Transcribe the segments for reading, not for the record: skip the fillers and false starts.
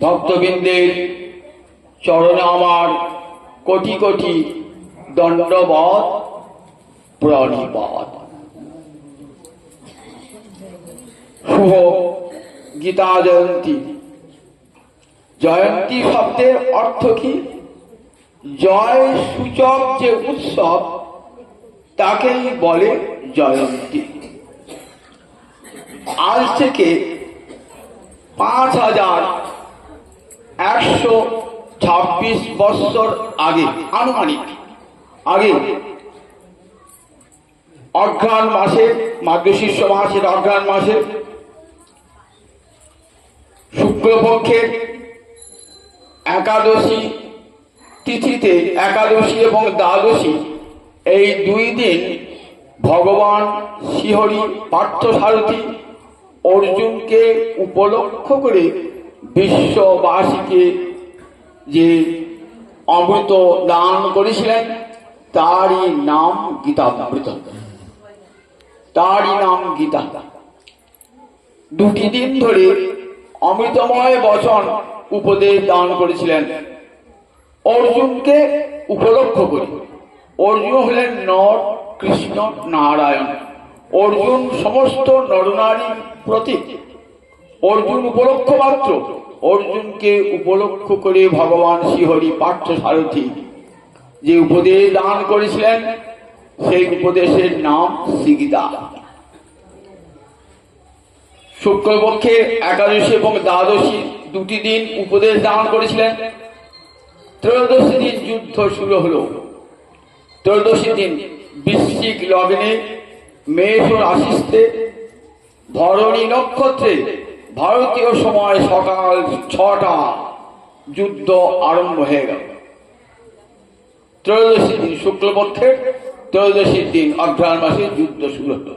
ভক্তবৃন্দের চরণে আমার কোটি কোটি দণ্ডবৎ প্রণিপাত। শুভ গীতা জয়ন্তী। জয়ন্তী শব্দের অর্থ কি? জয় সূচক যে উৎসব তাকেই বলে জয়ন্তী। আজ থেকে 5126 বৎসর আগে, আনুমানিক আগে, অঘ্রাণ মাসে, মার্গশীর্ষ মাসের অঘ্রাণ মাসে শুক্লপক্ষের একাদশী তিথিতে, একাদশী এবং দ্বাদশী এই দুই দিন ভগবান শ্রীহরি পার্থসারথী অর্জুনকে উপলক্ষ করে বিশ্ববাসীকে যে অমৃত দান করেছিলেন তারই নাম গীতামৃত, তারই নাম গীতা। দুটি দিন ধরে অমৃতময় বচন উপদেশ দান করেছিলেন অর্জুনকে উপলক্ষ করে। অর্জুন হলেন নর, কৃষ্ণ, নারায়ণ। অর্জুন সমস্ত নরনারীর প্রতীক। অর্জুন উপলক্ষ মাত্র। অর্জুনকে উপলক্ষ করে ভগবান শ্রীহরি পার্থসারথী যে উপদেশ দান করেছিলেন সেই উপদেশের নাম শ্রীগীতা। শুক্লপক্ষে একাদশী এবং দ্বাদশী দুটি দিন উপদেশ দান করেছিলেন। ত্রয়োদশী দিন যুদ্ধ শুরু হলো। ত্রয়োদশী দিন বৃশ্চিক লগ্নে মেষ রাশিতে ভরণী নক্ষত্রে ভারতীয় সময় সকাল 6টা যুদ্ধ আরম্ভ হয়ে গেল। ত্রয়োদশী দিন শুক্লপক্ষের ত্রয়োদশীর দিন অঘ্রাণ মাসে যুদ্ধ শুরু হলো।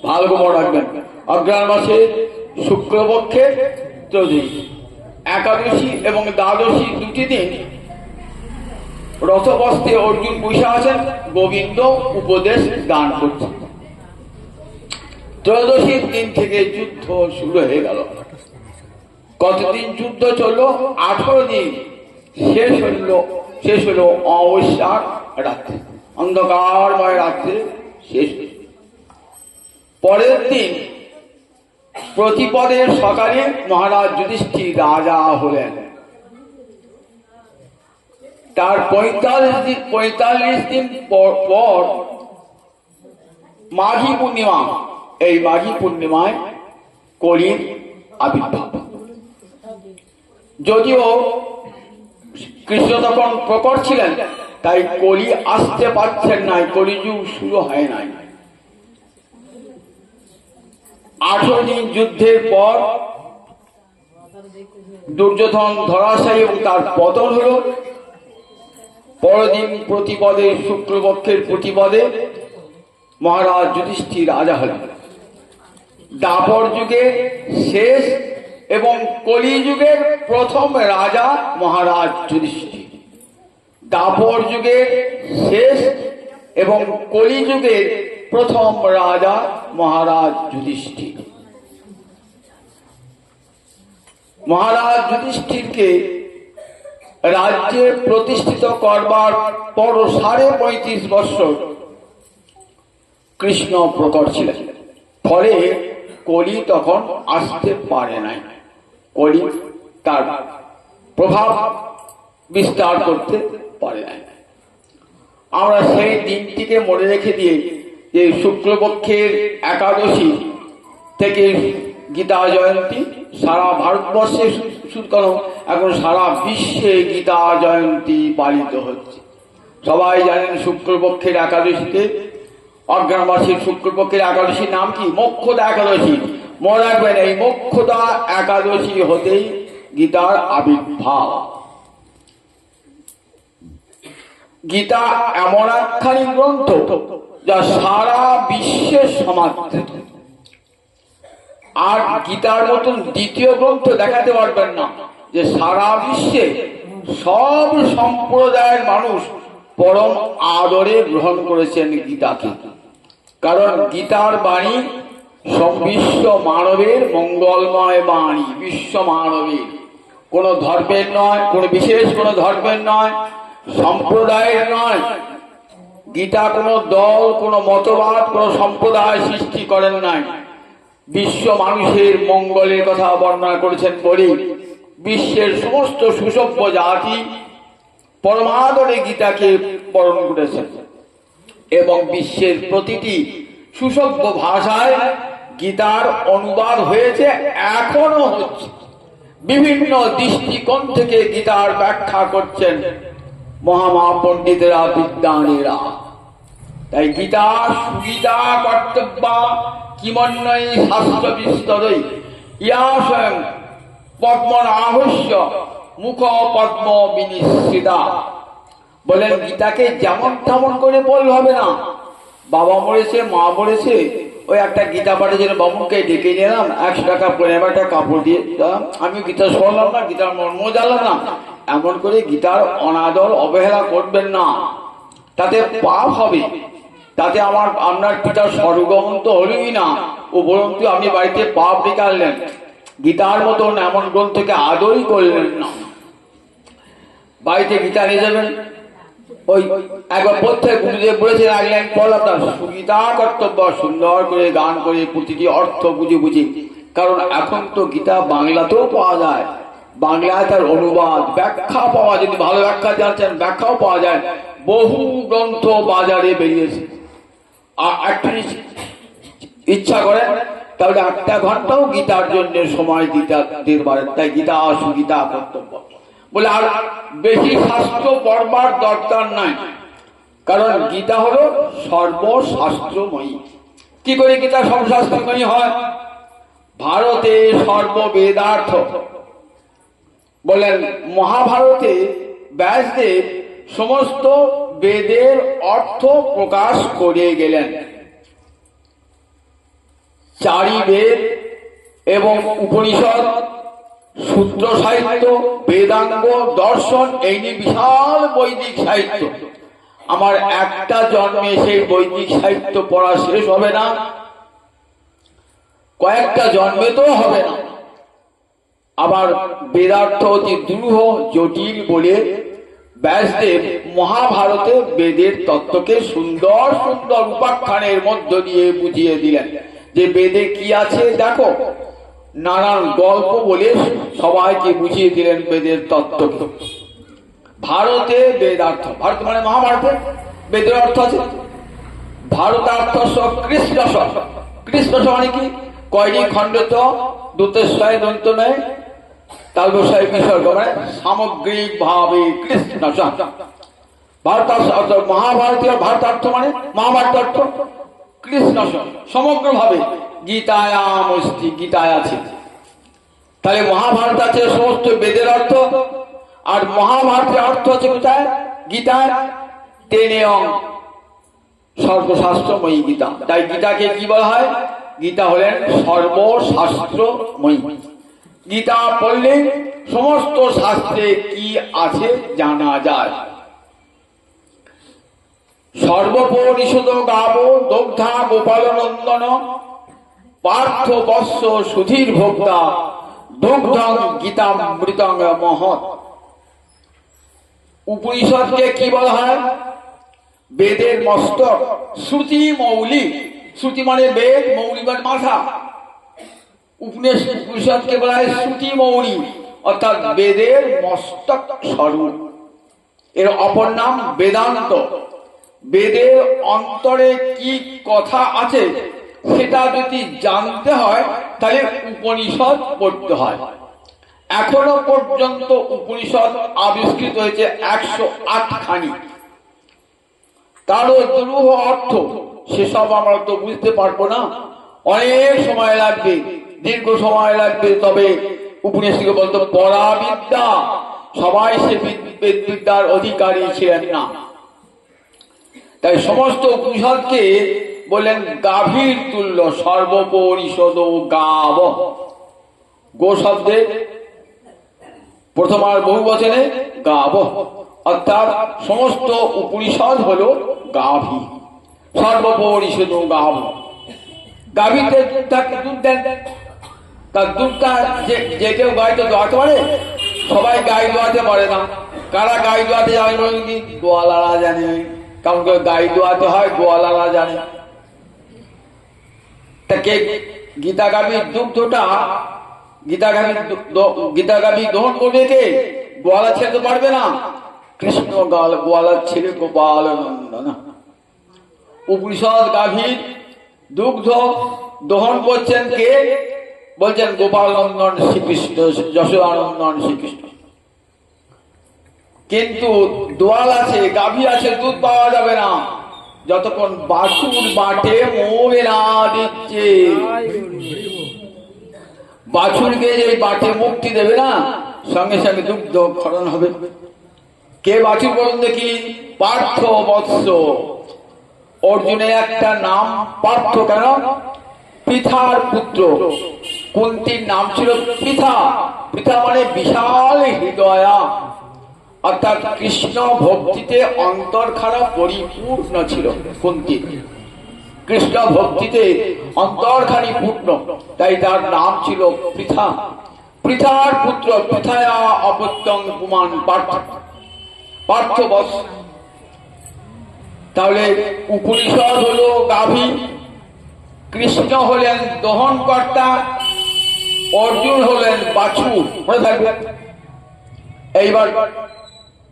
ভালো মনে রাখবেন, অঘ্রাণ মাসে শুক্লপক্ষের ত্রয়োদশী, একাদশী এবং দ্বাদশী দুটি দিন রথবস্ত্রে অর্জুন বসে আছেন, গোবিন্দ উপদেশ দান করছেন। ত্রয়োদশীর দিন থেকে যুদ্ধ শুরু হয়ে গেল। কতদিন যুদ্ধ চললো? 18 দিন। শেষ হলো অমাবস্যার রাত্রে, অন্ধকারময় রাত্রে শেষ। পরের দিন প্রতিপদের সকালে মহারাজ যুধিষ্ঠির রাজা হলেন। তার 45 দিন পর মাঘী পূর্ণিমা, এই মাঘী পূর্ণিমায় কলির আবির্ভাব। যদিও কৃষ্ণ তখন প্রকট ছিলেন, তাই কলি আসতে পারছেন নাই, কলিযুগ শুরু হয় নাই। 18 দিন যুদ্ধের পর দুর্যোধন ধরাশায়ী এবং তার পতন হল। পরদিন প্রতিপদে, শুক্লপক্ষের প্রতিপদে মহারাজ যুধিষ্ঠির রাজা হলেন। দ্বাপর যুগে শেষ এবং কলিযুগের প্রথম রাজা মহারাজ যুধিষ্ঠির। দ্বাপর যুগের শেষ এবং কলিযুগের প্রথম রাজা মহারাজ যুধিষ্ঠির। মহারাজ যুধিষ্ঠিরকে রাজ্যে প্রতিষ্ঠিত করবার পর 35.5 বৎসর কৃষ্ণ প্রকট ছিলেন। ফলে কলি তখন আসতে পারে নাই। কলি তার প্রভাব বিস্তার করতে পারে নাই। আমরা সেই দিনটিকে মনে রেখে দিয়ে যে শুক্লপক্ষের একাদশী থেকে গীতা জয়ন্তী, সারা ভারতবর্ষে শুধু কেন, এখন সারা বিশ্বে গীতা জয়ন্তী পালিত হচ্ছে। সবাই জানেন শুক্লপক্ষের একাদশীতে, অঘ্রাণ মাসের শুক্লপক্ষের একাদশীর নাম কি? মোক্ষদা একাদশী। মনে রাখবেন, এই মোক্ষদা একাদশী হতেই গীতার আবির্ভাব। গীতা এমন একখানি গ্রন্থ যা সারা বিশ্বে সমাদৃত। আর গীতার মতন দ্বিতীয় গ্রন্থ দেখাতে পারবেন না যে সারা বিশ্বে সব সম্প্রদায়ের মানুষ পরম আদরে গ্রহণ করেছেন গীতাকে। কারণ গীতার বাণী বিশ্ব মানবের মঙ্গলময় বাণী, বিশ্ব মানবের, কোন ধর্মের নয়, কোন বিশেষ কোন ধর্মের নয়, সম্প্রদায়ের নয়। গীতা কোন দল, কোন মতবাদ, কোন সম্প্রদায় সৃষ্টি করেন নাই। বিশ্ব মানুষের মঙ্গলের কথা বর্ণনা করেছেন বলে বিশ্বের সমস্ত সুসভ্য জাতি পরমাদরে গীতাকে বরণ করেছেন এবং বিশ্বের প্রতিটি সুসভ্য ভাষায় গীতার অনুবাদ হয়েছে, এখনো হচ্ছে। বিভিন্ন দৃষ্টিকোণ থেকে গীতার ব্যাখ্যা করছেন মহামা পণ্ডিতেরা, বিদ্বানেরা। তাই গীতা সুগীতা কর্তব্য কিমন্যই শাস্ত্র বিস্তরই ইয়া স্বয়ং পদ্মনাভস্য মুখ পদ্ম বিনিশ্চিতা। বলেন গীতাকে যেমন তেমন করে বল হবে না। বাবা মরেছে, মা মরেছে, ওই একটা গীতা পাঠের বাবুকে ডেকে নিলাম, 100 টাকা পরে একটা কাপড় দিয়ে দিলাম, আমি গীতা শুনলাম না, গীতার মর্ম জানলাম না, এমন করে গীতার অনাদর অবহেলা করবেন না। তাতে পাপ হবে, তাতে আপনার পিতার স্বর্গগমন তো হলই না, ও বরঞ্চ আপনি বাড়িতে পাপ ডেকে আনলেন। গীতার মতন এমন গ্রন্থকে আদরই করলেন না। বাড়িতে গীতা নিয়ে যাবেন, ওই একবার প্রত্যেক গুরুদেব বলেছেন আগলেন পড়লাম তার সুগীতা কর্তব্য, সুন্দর করে গান করে প্রতিটি অর্থ বুঝে বুঝে। কারণ এখন তো গীতা বাংলাতেও পাওয়া যায়, বাংলায় তার অনুবাদ ব্যাখ্যা পাওয়া, যদি ভালো ব্যাখ্যা জানছেন ব্যাখ্যাও পাওয়া যায়। বহু গ্রন্থ বাজারে বেরিয়েছে। আর একটা ইচ্ছা করেন তাহলে 1 ঘন্টাও গীতার জন্য সময় দিতে পারেন। তাই গীতা সুগীতা কর্তব্য বলে আর বেশি শাস্ত্র পড়বার দরকার নাই, কারণ গীতা হলো সর্বশাস্ত্রময়ী। কি করে গীতা সর্বশাস্ত্রময়ী হয়? ভারতে সর্ববেদার্থ। বলেন মহাভারতে ব্যাসদেব সমস্ত বেদের অর্থ প্রকাশ করে গেলেন। 4 বেদ এবং উপনিষদ, সূত্র সাহিত্য, বেদাঙ্গ, দর্শন, এই নিয়ে বিশাল বৈদিক সাহিত্য। আমার একটা জন্মে সেই বৈদিক সাহিত্য পড়া শেষ হবে না, কয়েকটা জন্মে তো হবে না। আবার বেদার্থ অতি দুরূহ জটিল বলে ব্যাসদেব মহাভারতে বেদের তত্ত্বকে সুন্দর সুন্দর উপাখ্যানের মধ্য দিয়ে বুঝিয়ে দিলেন যে বেদে কি আছে দেখো। নানান গল্প বলে সবাইকে বুঝিয়ে দিলেন বেদের তত্ত্বকে। ভারতে বেদার্থ, ভারত মানে মহাভারতে বেদের অর্থ আছে। ভারতার্থ কৃষ্ণ, কৃষ্ণ মানে কি? কয়টি খণ্ডিত, দুতেশ্বয় দন্ত নেয়, তালবসায় বিসর্গ, মানে সামগ্রিক ভাবে কৃষ্ণ। ভারতার্থ মহাভারতীয়, ভারতার্থ মানে মহাভারত অর্থ কৃষ্ণ সমগ্র ভাবে। গীতায়াম অস্তি, গীতায় আছে। তাহলে মহাভারত আছে সমস্ত বেদের অর্থ, আর মহাভারতের অর্থ আছে কোথায়? গীতায়। তেনেয়ং সর্বশাস্ত্রময়ী গীতা। তাই গীতাকে কি বলা হয়? গীতা হলেন সর্বশাস্ত্রময়ী। গীতা পড়লে সমস্ত শাস্ত্রে কি আছে জানা যায়। সর্বপরিষদ গাব দগ্ধা গোপাল নন্দন পার্থ বৎস সুধীর ভোক্তা দুগ্ধং গীতামৃতং মহৎ। উপনিষদকে কি বলা হয়? বেদের মস্তক, শ্রুতি মৌলি। শ্রুতি মানে বেদ, মৌলি মানে মাথা। উপনিষদকে বলা হয় শ্রুতি মৌলি, অর্থাৎ বেদের মস্তক স্বরূপ। এর অপর নাম বেদান্ত। বেদের অন্তরে কি কথা আছে সেটা যদি জানতে হয় তাহলে উপনিষদ পড়তে হয়। এখনো পর্যন্ত উপনিষদ আবিষ্কৃত হয়েছে 108 খানি। তারও দুরূহ অর্থ, সেসব আমরা তো বুঝতে পারবো না, অনেক সময় লাগবে, দীর্ঘ সময় লাগবে। তবে উপনিষদকে বলতো পরাবিদ্যা। সবাই সে বিদ্যার অধিকারী ছিলেন না। তাই সমস্ত উপনিষদকে বললেন গাভীর তুল্য, সর্বপরিষদ গাব। গো শব্দে প্রথমার বহু বচনে গাব, অর্থাৎ সমস্ত উপনিষদ হলো গাভী, সর্বপরিষদ গাব। গাভীতে দুধ থাকে, দুধ দেন, তার দুধটা যে কেউ গাইতে দোয়াতে পারে? সবাই গাই দোয়াতে পারে না। কারা গাই দোয়াতে যাবে বলেন কি? গোয়ালারা জানে। কারণ গাই দোয়াতে হয় গোয়ালারা জানে। তাকে গীতা গাভীর দুগ্ধটা গীতা গাভী দহন করবে কে? গোয়ালা ছেড়ে পারবে না। কৃষ্ণ গোয়ালার ছেলে গোপাল নন্দন। উপনিষদ গাভীর দুগ্ধ দহন করছেন কে? বলছেন গোপাল নন্দন শ্রীকৃষ্ণ, যশোদানন্দন শ্রীকৃষ্ণ। কিন্তু দোয়াল আছে, গাভী আছে, দুধ পাওয়া যাবে না যতক্ষণ বাছুর বাটে মোবে না দিচ্ছে। বাছুরকে যে বাটে মুক্তি দেবে না, সঙ্গে সঙ্গে দুগ্ধ ক্ষরণ হবে। কে বাছুর বলুন দেখি? পার্থ বৎস। অর্জুনের একটা নাম পার্থ কেন? পৃথার পুত্র। কুন্তির নাম ছিল পৃথা। পৃথা মানে বিশাল হৃদয়া, অর্থাৎ কৃষ্ণ ভক্তিতে অন্তরখানা পরিপূর্ণ ছিল কুন্তি। কৃষ্ণ ভক্তিতে অন্তরখানি পূর্ণ, তাই তার নাম ছিল পৃথা। পৃথার পুত্র পৃথায়া অপত্যং পুমান পার্থ বৎস। তাহলে উপনিষদ হলো গাভী, কৃষ্ণ হলেন দহন কর্তা, অর্জুন হলেন বাছুর। মনে থাকবে। এইবার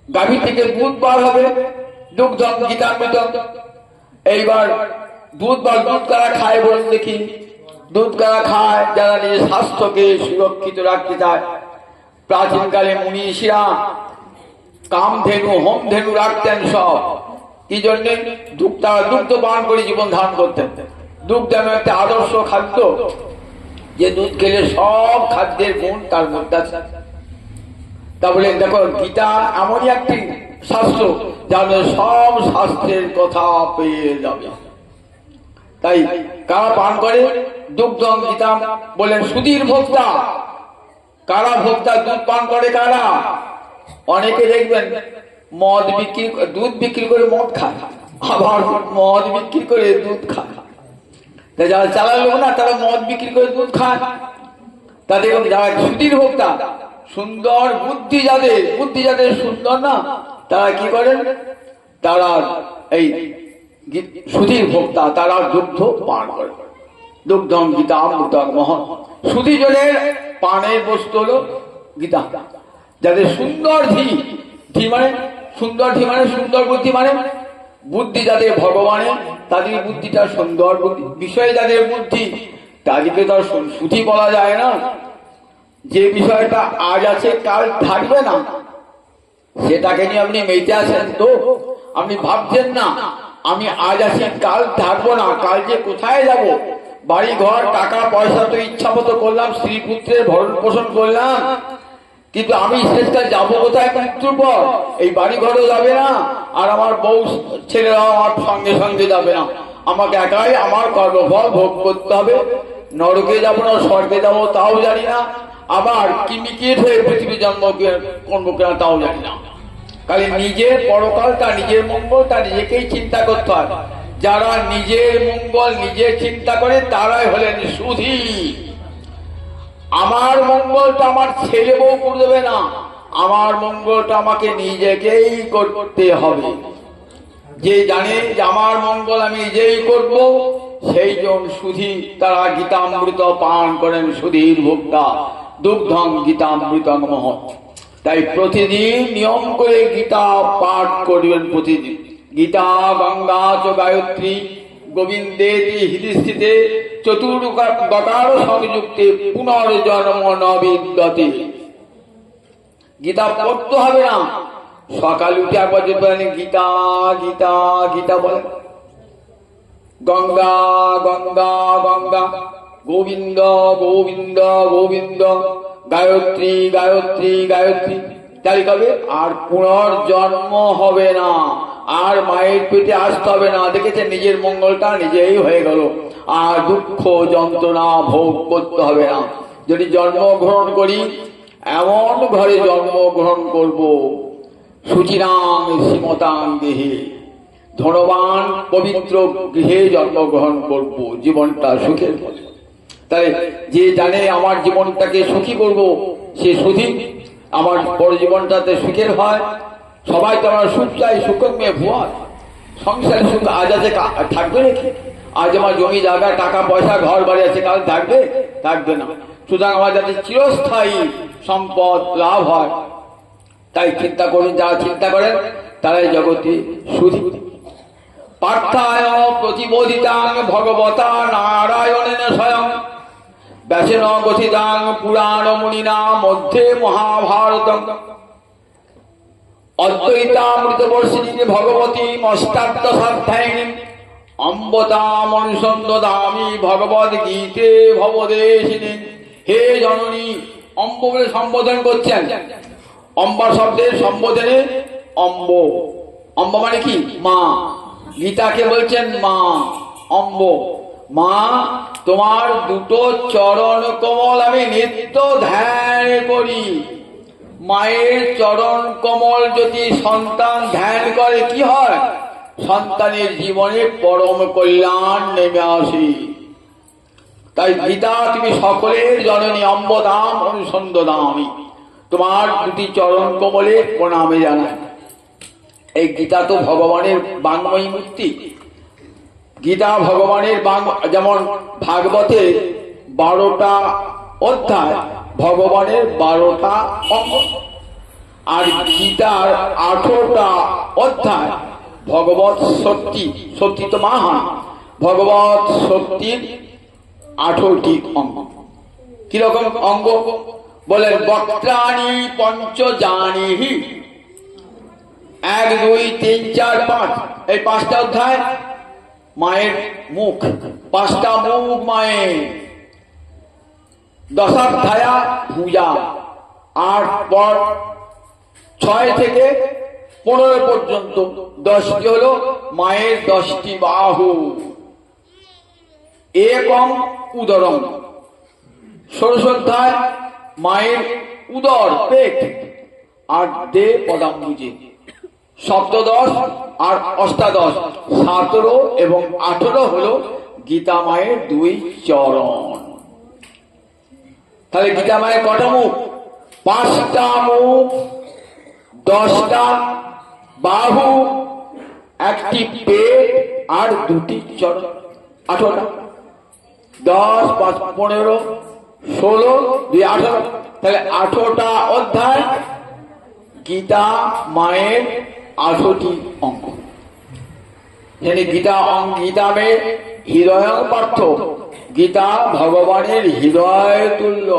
গাভী থেকে দুধ বার হবে, দুগ্ধ গীতামৃত। এইবার দুধ কারা খায় বলুন দেখি? দুধ কারা খায়? যারা নিজের স্বাস্থ্যকে সুরক্ষিত রাখতে চায়। প্রাচীনকালে মুনীষীরা কামধেনু হোমধেনু রাখতেন সব। কি জন্যে? তারা দুগ্ধ পান করে জীবন ধারণ করতেন। দুগ্ধ এমন একটা আদর্শ খাদ্য যে দুধ খেলে সব খাদ্যের গুণ তার মধ্যে আছে। তাহলে দেখো, গীতা এমনই একটি শাস্ত্র যাতে সব শাস্ত্রের কথা পেয়ে যাবে। তাই কারা পান করে? দুগ্ধ গীতা বলেন সুধীর ভোক্তা। কারা ভোক্তা? দুধ পান করে কারা? অনেকে দেখবেন মদ বিক্রি, দুধ বিক্রি করে মদ খায়, আবার মদ বিক্রি করে দুধ খায়। তাই যারা চালালো না তারা মদ বিক্রি করে দুধ খায়। তাদের যারা সুধীর ভোক্তা, সুন্দর বুদ্ধি যাদের সুন্দর না, তারা কি করেন? তারা এই সুধীর ভোক্তা, তারা দুগ্ধ পান করে। দুগ্ধম গীতা অমৃতং মহৎ। সুধী জনের পানের বস্তু হলো গীতা। যাদের সুন্দর ধী মানে সুন্দর বুদ্ধি, মানে বুদ্ধি যাদের ভগবানের, তাদের বুদ্ধিটা সুন্দর বুদ্ধি। বিষয়ে যাদের বুদ্ধি, তাদেরকে তো সুধী বলা যায় না। যে বিষয়টা আজ আছে কাল থাকবে না, সেটাকে নিয়ে আপনি মেতে আছেন তো? আপনি ভাবছেন না আমি আজ আছি কাল থাকবো না, কাল যে কোথায় যাব? বাড়ি ঘর টাকা পয়সা তো ইচ্ছা মতো করলাম, স্ত্রী পুত্রের ভরণ পোষণ করলাম, কিন্তু আমি শেষটা যাবো কোথায়? মৃত্যুর পর। এই বাড়ি ঘরও যাবে না, আর আমার বউ ছেলেরাও আমার সঙ্গে সঙ্গে যাবে না। আমাকে একাই আমার কর্মফল ভোগ করতে হবে। নরকে যাবো না স্বর্গে যাবো তাও জানি না, আবার কিমিকেট হয়ে পৃথিবী জন্ম করবো কিনা তাও জানি না। খালি নিজের পরকালটা, নিজের মঙ্গলটা নিজেকেই চিন্তা করতে হয়। যারা নিজের মঙ্গল নিজে চিন্তা করে তারাই হলেন সুধী। আমার মঙ্গলটা আমার ছেলে বউ করে দেবে না, আমার মঙ্গলটা আমাকে নিজেকেই করতে হবে। যে জানে যে আমার মঙ্গল আমি নিজেই করব, সেই জন সুধী। তারা গীতামৃত পান করেন, সুধীর ভোক্তা। দুগ্ধং গীতামৃতং মহৎ। তাই প্রতিদিন নিয়ম করে গীতা পাঠ করবেন। প্রতিদিন গীতা গঙ্গা চ গায়ত্রী গোবিন্দেতি হৃদিস্থিতে চতুর্গকার সংযুক্তে পুনর্জন্ম ন বিদ্যতে। গীতা পড়তে হবে না, সকাল উঠে একবার যদি বলেন গীতা গীতা গীতা বলেন, গঙ্গা গঙ্গা গঙ্গা, গোবিন্দ গোবিন্দ গোবিন্দ, গায়ত্রী গায়ত্রী গায়ত্রী, তাই কবে আর পুনর্জন্ম হবে না, আর মায়ের পেটে আসতে হবে না। দেখেছেন, নিজের মঙ্গলটা নিজেই হয়ে গেল, আর দুঃখ যন্ত্রণা ভোগ করতে হবে না। যদি জন্মগ্রহণ করি, এমন ঘরে জন্মগ্রহণ করব, সুচিরাং শ্রীমতাং দেহে, ধনবান পবিত্র গৃহে জন্মগ্রহণ করব, জীবনটা সুখের হবে। তাই যে জানে আমার জীবনটাকে সুখী করব, সে সুখী, আমার বড় জীবনটাতে সুখের হয়। সবাই তো আমরা সুখ চাই, সুখের মেয়ে ভুয়া সংসার সুখ আজ আছে থাকবে নাকি? আজ আমার জমি জায়গা টাকা পয়সা ঘর বাড়ি আছে, কাল থাকবে? থাকবে না। সুতরাং আমার যাতে চিরস্থায়ী সম্পদ লাভ হয়, তাই চিন্তা করুন। যারা চিন্তা করেন তারাই জগতে সুধী। পার্থায় প্রতিবোধিতাং ভগবতা নারায়ণেন স্বয়ং ব্যাসেন গঠিতাং পুরাণ মুনিনা মধ্যে মহাভারতং অদ্বৈতামৃতবর্ষিণী ভগবতী অষ্টাদশাধ্যায়িনী অম্বতাম অনুসন্দদামি ভগবদ গীতে ভবদেশিনী। হে জননী, অম্ব বলে সম্বোধন করছেন। অম্বা শব্দের সম্বোধনে অম্ব, অম্ব মানে কি? মা। গীতাকে বলছেন মা, অম্ব। মা, তোমার দুটো চরণ কমল আমি নিত্য ধ্যান করি। মায়ের চরণ কমল যদি সন্তান ধ্যান করে কি হয়? সন্তানের জীবনে পরম কল্যাণ নেমে আসে। তাই গীতা তুমি সকলের জননী, অম্বদাম অনুসন্দদামি, তোমার দুটি চরণ কমলে প্রণামে জানাই। এই গীতা তো ভগবানের বাংময়ী মূর্তি। গীতা ভগবানের যেমন ভাগবতে 12টা অধ্যায়, ভগবানের 12টা অঙ্গ, আর গীতার 18টা অধ্যায় ভগবত শক্তি। শক্তি তো মহান, ভগবত শক্তির 18টি অঙ্গ। কিরকম অঙ্গ বলেন? বক্ত্রাণি পঞ্চজানিহি, 1 2 3 4 5, এই 5টা অধ্যায় মায়ের মুখ, 5টা মুখ মায়ের। দশাধ্যায়া পূজা, আর পর 6 থেকে 15 পর্যন্ত 10টি হলো মায়ের 10টি বাহু। একম উদরম, 16 অধ্যায় মায়ের উদর, পেট, আর দে পদাম্বুজে। সপ্তদশ আর অষ্টাদশ, 17 এবং 18 হলো গীতা মায়ের 2 চরণ। তাহলে গীতা মায়ের কটা মুখ? 5টা মুখ, 10টা বাহু, 1টি পেট, আর 2টি চরণ, 18টা। 10 5 15 16 2 18, তাহলে 18টা অধ্যায় গীতা মায়ের 18টি অঙ্গ। গীতা মে হৃদয় পার্থ, গীতা ভগবানের হৃদয় তুল্য।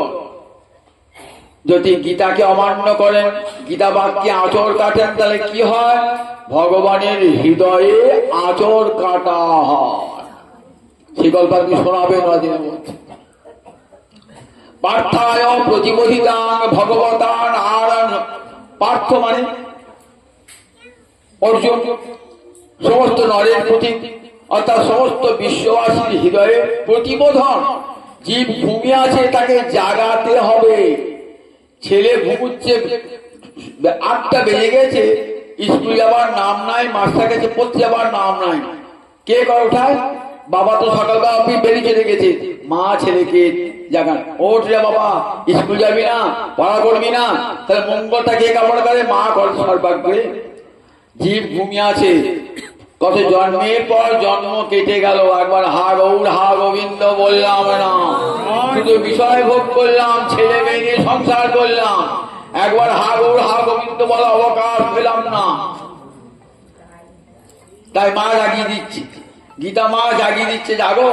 যদি গীতাকে অমান্য করেন, গীতা বাক্যে আঁচড় কাটেন, তাহলে কি হয়? ভগবানের হৃদয়ে আঁচড় কাটা হয়। সেই গল্প আপনি শোনাবেন রাজের মধ্যে। পার্থায় প্রতিবোধিতাং ভগবতা নারায়ণ। পার্থ মানে অর্জুন, সমস্ত নরের প্রতি, অর্থাৎ সমস্ত বিশ্ববাসীর হৃদয়ে প্রতিবোধন। জীব ঘুমিয়ে আছে, তাকে জাগাতে হবে। ছেলে ঘুমুচ্ছে, 8টা বেজে গেছে, স্কুল যাবার নাম নাই, মাস্টার কাছে পড়তে যাবার নাম নাই, কে করে ওঠায়? বাবা তো সকালবেলা অফিস বেরিয়ে চলে গেছে, মা ছেলেকে জাগান, ওঠ রে বাবা, স্কুল যাবি না, পড়া করবি না। তাহলে মঙ্গলটা কে কামড় করে? মা করে সর্বাগ্রে। জীব ঘুমিয়ে আছে, কত জন্মের পর জন্ম কেটে গেল, একবার হা গৌর হা গোবিন্দ বললাম না, শুধু বিষয় ভোগ করলাম, ছেলে মেয়ে নিয়ে সংসার করলাম, একবার হা গৌর হা গোবিন্দ বলা অবকাশ পেলাম না। তাই মা জাগিয়ে দিচ্ছে, গীতা মা জাগিয়ে দিচ্ছে, জাগো,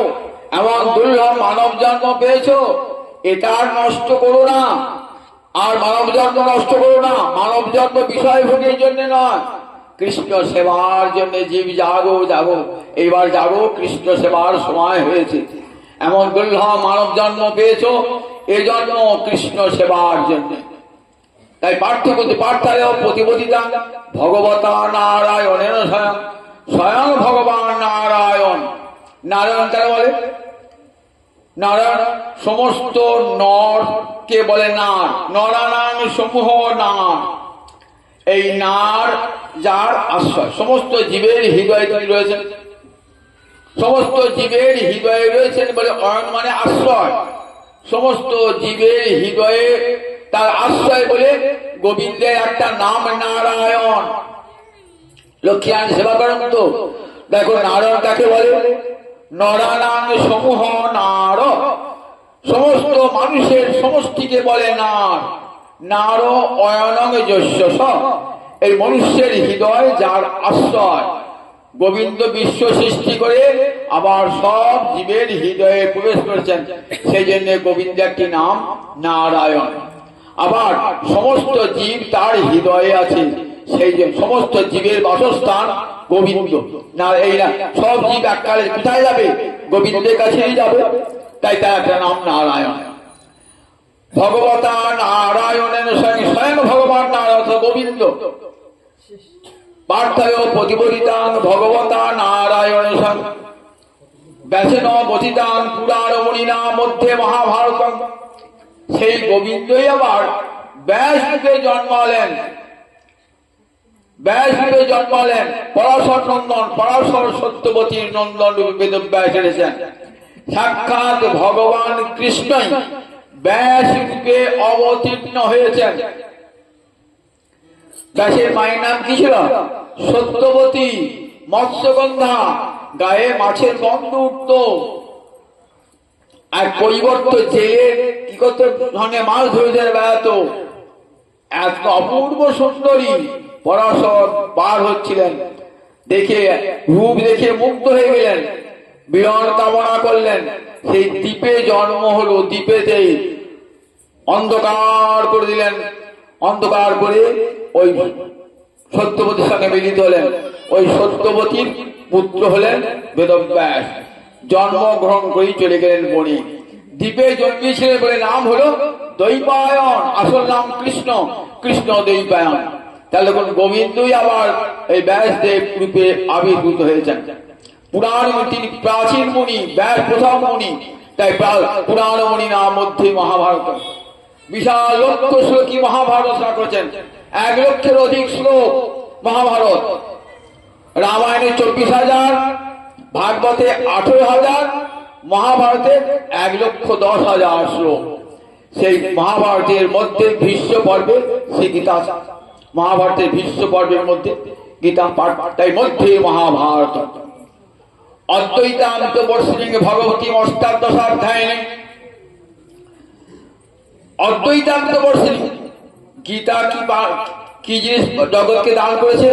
এমন দুর্লভ মানব জন্ম পেয়েছো, এটা আর নষ্ট করো না, আর মানব জন্ম নষ্ট করো না। মানব জন্ম বিষয় ভোগের জন্য নয়, কৃষ্ণ সেবার জন্য। জীব জাগো, জাগো, এইবার জাগো, কৃষ্ণ সেবার সময় হয়েছে। এমন দুর্লভ মানব জন্ম পেয়েছো, এই জন্ম কৃষ্ণ সেবার জন্য। তাই পার্থায় প্রতিবোধিতা ভগবতা নারায়ণের স্বয়ং, স্বয়ং ভগবান নারায়ণ। নারায়ণ তারা বলে নারায়ণ, সমস্ত নর কে বলে নার, নরানাং সমূহ নার। এই নার যার আশ্রয়। সমস্ত জীবের হৃদয়ে তিনি রয়েছেন, সমস্ত জীবের হৃদয়ে রয়েছেন বলে অয়ন মানে আশ্রয়। সমস্ত জীবের হৃদয়ে তার আশ্রয় বলে গোবিন্দের একটা নাম নারায়ণ। লক্ষ্মীয়ান সেবা করেন তো, দেখো নারায়ণ কাকে বলে? নরানাং সমূহ নার, সমস্ত মানুষের সমষ্টিকে বলে নার। নার অয়নং যস্য স, এই মনুষ্যের হৃদয় যার আশ্রয়। গোবিন্দ বিশ্ব সৃষ্টি করে আবার সব জীবের হৃদয়ে প্রবেশ করেছেন, সেই জন্য গোবিন্দের একটি নাম নারায়ণ। আবার সমস্ত জীব তার হৃদয়ে আছে, সেই জন্য সমস্ত জীবের বাসস্থান গোবিন্দ। না এই না সব জীব এককালে কোথায় যাবে? গোবিন্দের কাছেই যাবে, তাই তার একটা নাম নারায়ণ। ভগবতা নারায়ণের সঙ্গে স্বয়ং ভগবান নারায়ণ গোবিন্দ। পার্থয় প্রতিপদিতাং ভগবতা নারায়ণ সঙ্গে ব্যাসেন বচিতাং পুরাণ মুনিনা মধ্যে মহাভারত। সেই গোবিন্দই আবার ব্যাসরূপে জন্মালেন, ব্যাসরূপে জন্মালেন। পরাশর নন্দন, পরাশর সত্যবতীর নন্দন রূপে বেদব্যাস এসেছেন। সাক্ষাৎ ভগবান কৃষ্ণই ব্যাসরূপে অবতীর্ণ হয়েছেন। ব্যাসের মায়ের নাম কি ছিল? সত্যবতী। মৎস্যগন্ধা, গায়ে মাছের গন্ধ উঠত। আর কৈবর্ত জেলে কি করতে ধনে মাছ ধরে বেড়াত। এত অপূর্ব সুন্দরী পরাশর পার হচ্ছিলেন, দেখে রূপ দেখে মুগ্ধ হয়ে গেলেন, বিরণ কামনা করলেন। সেই দ্বীপে জন্ম হলো, দ্বীপেতেই অন্ধকার করে দিলেন। অন্ধকার করে ওই সত্যবতীর সঙ্গে মিলিত হলেন। ওই সত্যবতীর পুত্র হলেন বেদব্যাস। জন্মগ্রহণ করেই চলে গেলেন বনে। দ্বীপে জন্মিয়েছিলেন বলে নাম হলো দৈপায়ন, আসল নাম কৃষ্ণ, কৃষ্ণ দৈপায়ন। তাহলে গোবিন্দই আবার এই ব্যাসদেব রূপে আবির্ভূত হয়েছেন। পুরাণ তিনি প্রাচীন মুনি, ব্যাস প্রথম মুনি, তাই পুরাণ মুনি নাম মধ্যে মহাভারত। বিশাল লক্ষ শ্লোকী মহাভারত রচনা করেছেন, 1 লক্ষের অধিক শ্লোক মহাভারত। রামায়ণে 24,000, ভাগবতে 18,000, মহাভারতে 1,10,000 শ্লোক। সেই মহাভারতের মধ্যে ভীষ্ম পর্বে সেই গীতা, মহাভারতের ভীষ্ম পর্বের মধ্যে গীতা পাঠ, তাই মধ্যে মহাভারত। অদ্বৈতান্ত বর্ষিণী ভগবতী অষ্টাদশাধ্যায়ে অদ্বৈতান্ত বর্ষিণী গীতা কি জিনিস জগৎকে দান করেছে?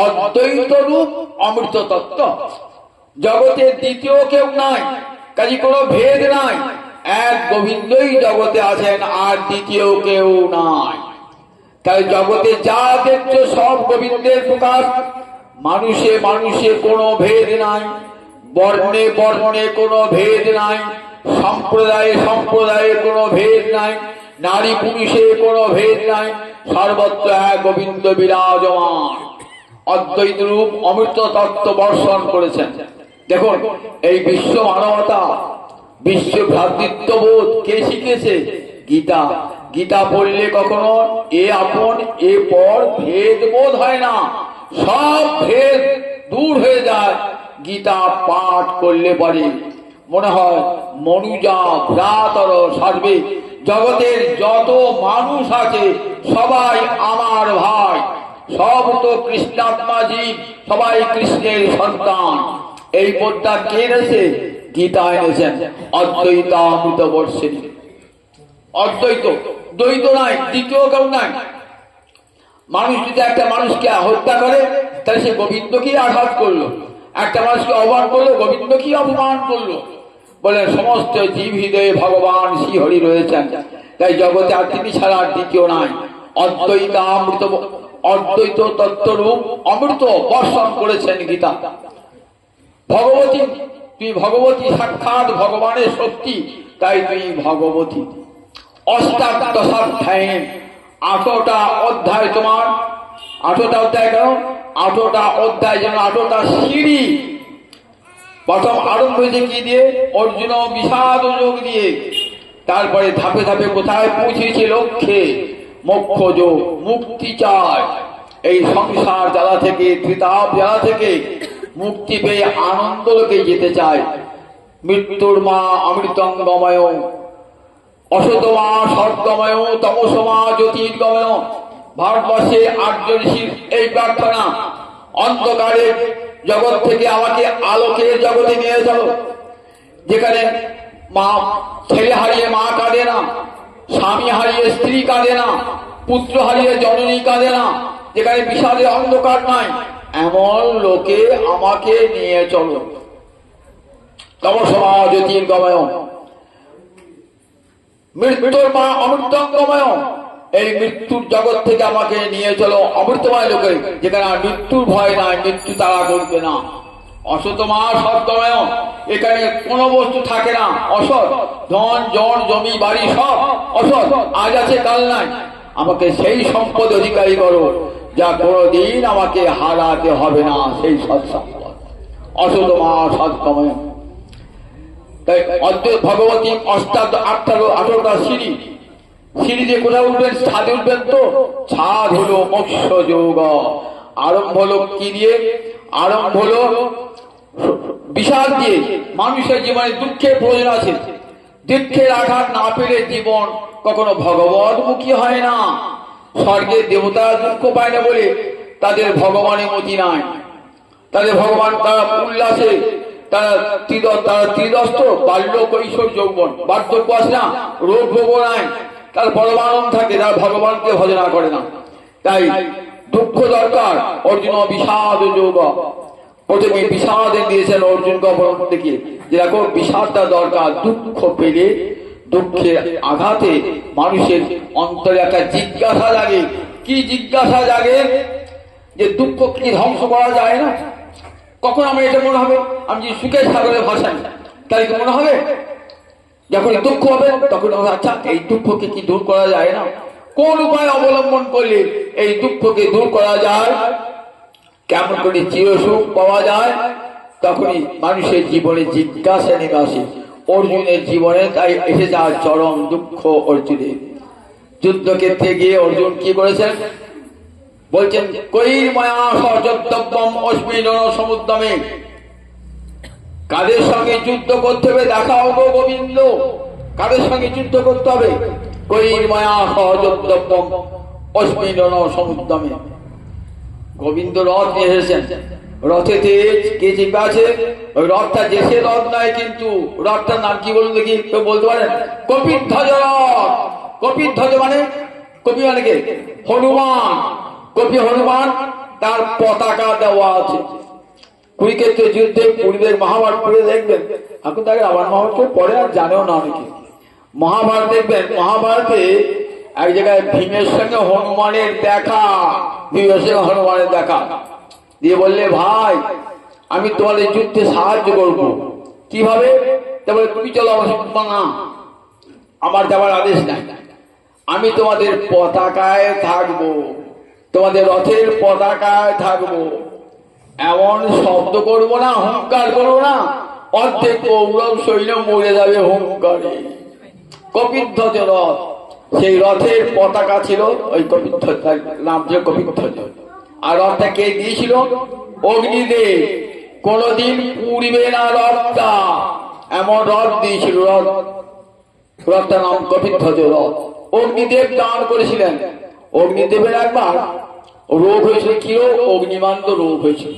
অদ্বৈত রূপ অমৃত তত্ত্ব। জগতের দ্বিতীয় কেউ নাই, কাজে কোনো ভেদ নাই। এক গোবিন্দই জগতে আছেন, আর দ্বিতীয় কেউ নাই। তাই জগতে যা দেখছো সব গোবিন্দের প্রকাশ। মানুষে মানুষে কোনো ভেদ নাই, বর্ণে বর্ণে কোনো ভেদ নাই, সম্প্রদায়ে সম্প্রদায়ে কোনো ভেদ নাই, নারী পুরুষে কোনো ভেদ নাই। সর্বত্র এক গোবিন্দ বিরাজমান। অদ্বৈত রূপ অমৃত তত্ত্ব বর্ষণ করেছেন। দেখুন এই বিশ্ব মানবতা, বিশ্ব ভ্রাতৃত্ববোধ কে শিখেছে? গীতা। গীতা পড়লে কখনো এ আপন এ পর ভেদ বোধ হয় না, সব ভেদ দূর হয়ে যায়। গীতা পাঠ করলে পরে মনে হয় মনুজা ভ্রাতর সর্বে, জগতের যত মানুষ আছে সবাই আমার ভাই, সব তো কৃষ্ণাত্মা জীব, সবাই কৃষ্ণের সন্তান। এই পদ্মা কে এনেছে? গীতা এনেছেন। অদ্বৈতামৃত বর্ষিণী। অদ্বৈত, দ্বৈত নাই, দ্বিতীয় কেউ নাই। মানুষ যদি একটা মানুষকে হত্যা করে তাহলে সে গোবিন্দ কি আঘাত করলো, একটা মানুষকে অপমান করলো, গোবিন্দ কি অপমান করলো? বলে সমস্ত জীব হৃদয়ে ভগবান শ্রী হরি রয়েছেন, তাই জগতে আর তিনি ছাড়া আর দ্বিতীয় নাই। অদ্বৈতামৃত, অদ্বৈত তত্ত্বরূপ অমৃত বর্ষণ করেছেন গীতা। ভগবতী, তুই ভগবতী, সাক্ষাৎ ভগবানের শক্তি, তাই তুই ভগবতী। অষ্টাদশাধ্যায়ে 8টা অধ্যায় তোমার। 8টা অধ্যায় কেন? 8টা অধ্যায় যেন 8টা সিঁড়ি। প্রথম আরম্ভ হয়েছে কি দিয়ে? অর্জুন বিষাদ যোগ দিয়ে। তারপরে ধাপে ধাপে কোথায় পৌঁছেছে? লক্ষ্যে। মোক্ষ যোগ, মুক্তি চায়। এই সংসার জ্বালা থেকে, ত্রিতাপ জ্বালা থেকে মুক্তি পেয়ে আনন্দ লোকে যেতে চায়। মৃত্যুর মা অমৃতঙ্গময়, অসতমা সদ্গময়, তমসমা জ্যোতির্গময়। ভারতবর্ষে আর্য ঋষির এই প্রার্থনা, অন্ধকারের জগৎ থেকে আমাকে আলোকের জগতে নিয়ে চলো, যেখানে মা ছেলে হারিয়ে মা কাঁদে না, স্বামী হারিয়ে স্ত্রী কাঁদে না, পুত্র হারিয়ে জননী কাঁদে না, যেখানে বিষাদে অন্ধকার নাই, এমন লোকে আমাকে নিয়ে চলো। তমসমা জ্যোতির্গময়, মৃত্যুর মা অমৃতঙ্গময়, এই মৃত্যুর জগৎ থেকে আমাকে নিয়ে চলো অমৃতময় লোকে, যেখানে আর মৃত্যুর ভয় নাই, মৃত্যু তারা করবে না। অসতমা সদ্গময়, এখানে কোনো বস্তু থাকে না, অসৎ, ধন জন জমি বাড়ি সব অসৎ, আজ আছে কাল নাই। আমাকে সেই সম্পদ অধিকারী করো যা কোনোদিন আমাকে হারাতে হবে না, সেই সৎ সম্পদ। অসতমা সদ্গময়। তাই অদ্বৈত ভগবতী আঠারোটা সিঁড়ি, সিঁড়ি দিয়ে কোথায় উঠবেন? ছাদে উঠবেন। তো ছাদ হলো মোক্ষ যোগ। আরম্ভ হলো কি দিয়ে? আরম্ভ হলো বিষাদ দিয়ে। মানুষের জীবনে দুঃখের প্রয়োজন আছে, দুঃখের আঘাত না পেলে জীবন কখনো ভগবতমুখী হয় না। স্বর্গের দেবতারা দুঃখ পায় না বলে তাদের ভগবানের মতি নাই, তাদের ভগবান তারা উল্লাসে, তারা ত্রিদস্ত, বাল্য কৈশোর যৌবন, বার্ধক্য আসে না, রোগ ভোগ নাই, তার পরমানন্দ থাকে, তার ভগবানকে ভজনা করে না। তাই দুঃখ দরকার। অর্জুন বিষাদ যোগ, প্রথমে বিষাদে দিয়েছেন অর্জুনকে অপহরণ থেকে, যে দেখো বিষাদটা দরকার। দুঃখ পেলে, দুঃখের আঘাতে মানুষের অন্তরে একটা জিজ্ঞাসা জাগে। কি জিজ্ঞাসা জাগে? যে দুঃখ কি ধ্বংস করা যায় না? কখন আমার এটা মনে হবে, আমি যদি সুখের সাগরে ভাসাই, তাই কি মনে হবে? যখন দুঃখ হবে তখন আচ্ছা, এই দুঃখকে কি দূর করা যায় না? কোন উপায় অবলম্বন করলে এই দুঃখকে দূর করা যায়? কেমন করে চিরসুখ পাওয়া যায়? তখনই মানুষের জীবনে জিজ্ঞাসা নেমে আসে। অর্জুনের জীবনে তাই এসে যায় চরম দুঃখ। অর্জুনের যুদ্ধক্ষেত্রে গিয়ে অর্জুন কি করেছেন বলছেন, কৈর মায়া সহযোদ্ধব্যম অস্মিন সমুদ্রমে। কাদের সঙ্গে যুদ্ধ করতে হবে? দেখাও গো গোবিন্দ, কাদের সঙ্গে যুদ্ধ করতে হবে? কৈর মায়া সহযোদ্ধব্যম অস্মিন সমুদ্রমে। গোবিন্দ রথ নিয়ে এসেছেন, রথেতে কে চেপে আছে? ওই রথটা দেশে রথ নয়, কিন্তু রথটার নাম কি বলুন দেখি, কেউ বলতে পারেন? কপিধ্বজ রথ। কপিধ্বজ মানে, কপি মানে কে? হনুমান। কপি হনুমান, তার পতাকা দেওয়া আছে। কুরুক্ষেত্র যুদ্ধে পূর্বের মহাভারত পড়ে দেখবেন, এখন তাকে আবার মহাভারত পড়ে আর জানেও না অনেকে। মহাভারত দেখবেন, মহাভারতে এক জায়গায় ভীমের সঙ্গে হনুমানের দেখা, ভীমের সঙ্গে হনুমানের দেখা দিয়ে বললে, ভাই আমি তোমাদের যুদ্ধে সাহায্য করবো। কিভাবে? তারপরে তুমি চলো আমার সঙ্গে। না, আমার যাওয়ার আদেশ নাই, আমি তোমাদের পতাকায় থাকবো, তোমাদের রথের পতাকায় থাকবো। এমন শব্দ করবো না, হুঙ্কার করবো না, অর্ধেক কৌরব সৈন্য মরে যাবে হুঙ্কারে। কপিধ্বজ রথ, সেই রথের পতাকা ছিল ওই কপিধ্বজ, নাম ছিল কপিধ্বজ। আর রথটা কে দিয়েছিল? অগ্নিদেব। কোনদিন পুড়বে না রথটা, এমন রথ দিয়েছিল। রথটার নাম কপিধ্বজ রথ। অগ্নিদেব দান করেছিলেন। অগ্নিদেবের একবার রোগ হয়েছিল। কি রোগ? অগ্নিমান্দ রোগ হয়েছিল।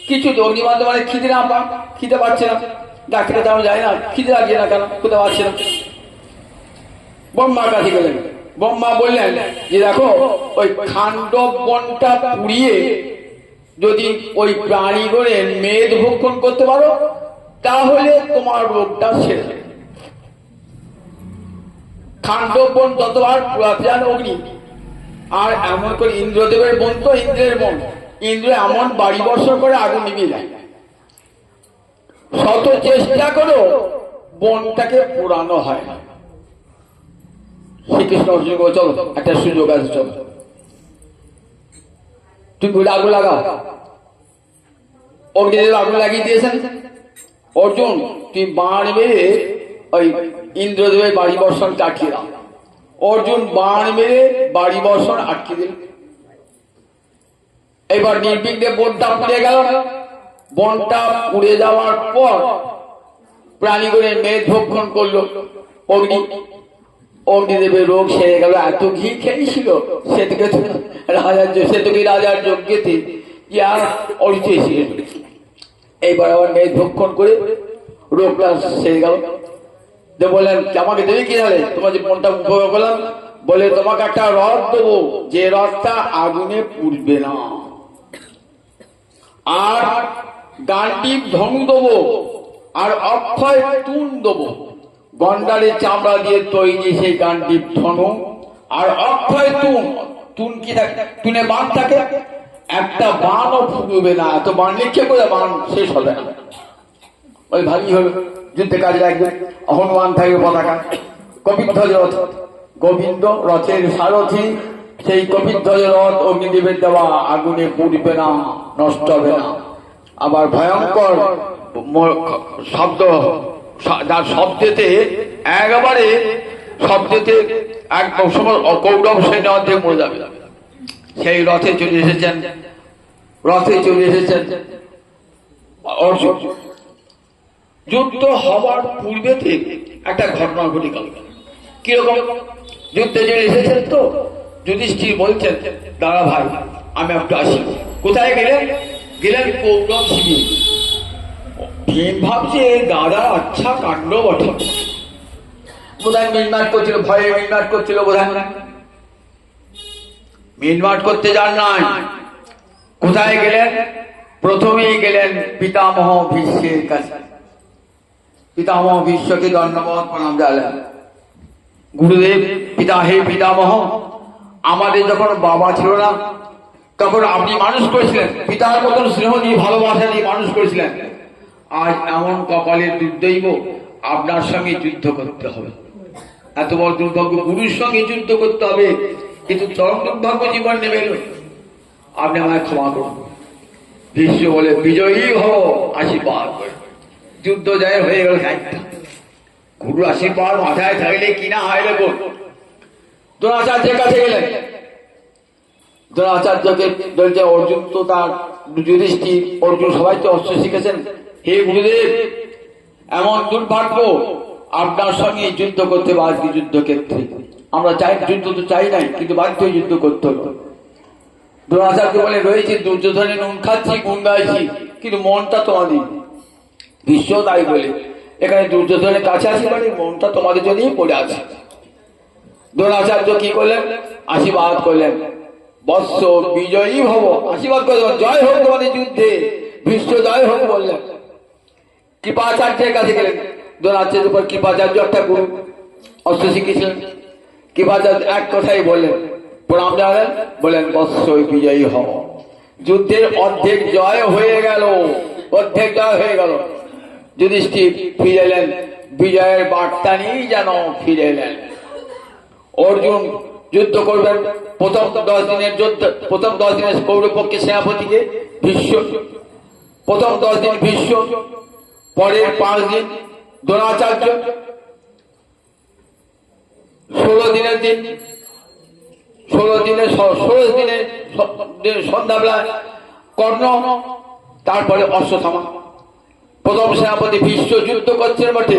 কিছু তো অগ্নিমান্দ মানে খিদে না পা, খিদে পাচ্ছে না, ডাক্তারে যাওয়া যায় না, খিদে লাগছে না, কেন খেতে পাচ্ছে না। ব্রহ্মার কাছে গেলেন, ব্রহ্মা বললেন যে দেখো, ওই খান্ডব বনটা পুড়িয়ে যদি ওই প্রাণীগণের মেদ ভক্ষণ করতে পারো, তাহলে তোমার রোগটা সেরে যাবে। খান্ডব বন যতবার পুরাতে যান অগ্নি। আর এমন করে ইন্দ্রদেবের বন তো ইন্দ্রের বন, ইন্দ্র এমন বাড়ি বর্ষণ করে আগুন নিভিয়ে দেয়। শত চেষ্টা করো বনটাকে পোড়ানো হয় না। শ্রীকৃষ্ণ অর্জুন করে, চলো একটা সুযোগ আছে, চলো তুমি আগুন লাগাও। অগ্নিদেব আগুন লাগিয়ে দিয়েছেন। অর্জুন তুই বাণ মেরে ওই ইন্দ্রদেবের বাড়ি বর্ষণ কাটিয়ে দাও। অর্জুন বাণ মেরে বাড়ি বর্ষণ আটকে দিল। এবার নির্বিঘ্নে বনটা পুড়ে গেল। বনটা পুড়ে যাওয়ার পর প্রাণীগণের মেদ ভক্ষণ করলো অগ্নি। অগ্নিদেবের রোগ সেরে গেল। এত ঘি খেয়েছিল সেদিকে রাজার যজ্ঞেতে আর অরিচ এসেছিল। এইবার আবার মেদ ভক্ষণ করে রোগটা সেরে গেল। বললেন আমাকে দেবে কি হলে তোমার যে মনটা উপভোগ করলাম, বলে তোমাকে একটা রথ দেবো যে রথটা আগুনে পুড়বে না, আর গান্ডীব ধনু দেবো, আর অক্ষয় তুন দেবো। গন্ডারের চামড়া দিয়ে তৈরি সেই গান্ডীব ধনু আর অক্ষয় তুন। তুন কি থাকে? তুনে বান থাকে, একটা বানও ফুটবে না। এত বান লিখে করে বান শেষ হবে না। ওই ভালোই হলো, যুদ্ধে কাজে লাগবে। হনুমান থাকবে পতাকা, কপিধ্বজ রথ, গোবিন্দ রথের সারথি। সেই কপিধ্বজ রথ অগ্নিদেবের দেওয়া, আগুনে পুড়বে না, নষ্ট হবে না। আবার ভয়ঙ্কর শব্দ, যার শব্দেতে একেবারে শব্দেতে একদম কৌরব সৈন্য অর্ধেক মরে যাবে, সেই রথে চলে এসেছেন। রথে চলে এসেছেন অর্জুন। যুদ্ধ হবার পূর্বে থেকে একটা ঘটনা ঘটে গেল। কিরকম? যুদ্ধে চলে এসেছেন তো যুধিষ্ঠির বলছেন, দাদা ভাই আমি একটু আসি। কোথায় গেলেন? গেলেন কৌরব শিবির। ভীম ভাবছে দাদা আচ্ছা কাণ্ড বটে, বোধহয় মিনমাট করছিল, ভয়ে মিনমাট করছিল বোধহয়। মিনমাট করতে যান নাই। কোথায় গেলেন? প্রথমেই গেলেন পিতামহ ভীষ্মের কাছে। পিতামহ ভীষ্মকে ধন্যবাদ প্রণাম জানালেন। গুরুদেব, পিতা হে পিতামহ, আমাদের যখন বাবা ছিল না তখন আপনি মানুষ করেছিলেন, পিতার মতন স্নেহ নিয়ে ভালোবাসা নিয়ে মানুষ করেছিলেন। আজ এমন কপালের দুর্দৈব, আপনার সঙ্গে যুদ্ধ করতে হবে। এত বড় দুর্ভাগ্য, গুরুর সঙ্গে যুদ্ধ করতে হবে, কিন্তু চরম দুর্ভাগ্য জীবন নেমে এলো। আপনি আমায় ক্ষমা করুন। ভীষ্ম বলে বিজয়ী হও, আশীর্বাদ করে। যুদ্ধ জয় হয়ে গেল। গুরু আশীর্বাদ মাথায় থাকলে কিনা হয় দেখুন। দ্রোণাচার্যের কাছে গেলেন। দ্রোণাচার্যকে বলছে অর্জুন তো তার যুধিষ্ঠির, অর্জুন সবাই তো অস্ত্র শিখেছেন। হে গুরুদেব, এমন দুর্ভাগ্য আপনার সঙ্গে যুদ্ধ করতে বাধ্য। যুদ্ধক্ষেত্রে আমরা চাই, যুদ্ধ তো চাই নাই, কিন্তু বাধ্য যুদ্ধ করতে হলো। দ্রোণাচার্য বলে রয়েছে দুর্যোধনের নুন খাচ্ছি, গুণ গাইছি, কিন্তু মনটা তোমাদের। বিশ্ব তাই বলে এখানে দুর্যোধনের কাছে আসি মানে মনটা তোমাদের জন্যই পড়ে আছে। দ্রোণাচার্য কি করলেন? আশীর্বাদ করলেন, বৎস বিজয়ী ভব, আশীর্বাদ করলেন, জয় হোক তোমাদের যুদ্ধে, বিশ্ব জয় হোক বললেন। কৃপাচার্যের কাছে গেলেন। দ্রোণাচার্যের উপর কৃপাচার্য একটা গুরু, অস্ত্র শিখেছিলেন। কৃপাচার্য এক কথাই বললেন, প্রণাম জানালেন, বলেন বৎস বিজয়ী হব। যুদ্ধের অর্ধেক জয় হয়ে গেল, অর্ধেক জয় হয়ে গেল। যুধিষ্ঠির ফিরে এলেন, বিজয়ের বার্তা নিয়েই যেন ফিরে এলেন। অর্জুন যুদ্ধ করবেন। প্রথম 10 দিনের যুদ্ধ, প্রথম 10 দিনের কৌরব পক্ষে সেনাপতিকে ভীষ্ম, প্রথম 10 দিন ভীষ্ম, পরের 5 দিন দ্রোণাচার্য, 16 দিনের দিন, 16 দিনের সন্ধ্যাবেলা কর্ণ, তারপরে অশ্বত্থামা। প্রথম সেনাপতি ভীষ্ম যুদ্ধ করছেন বটে,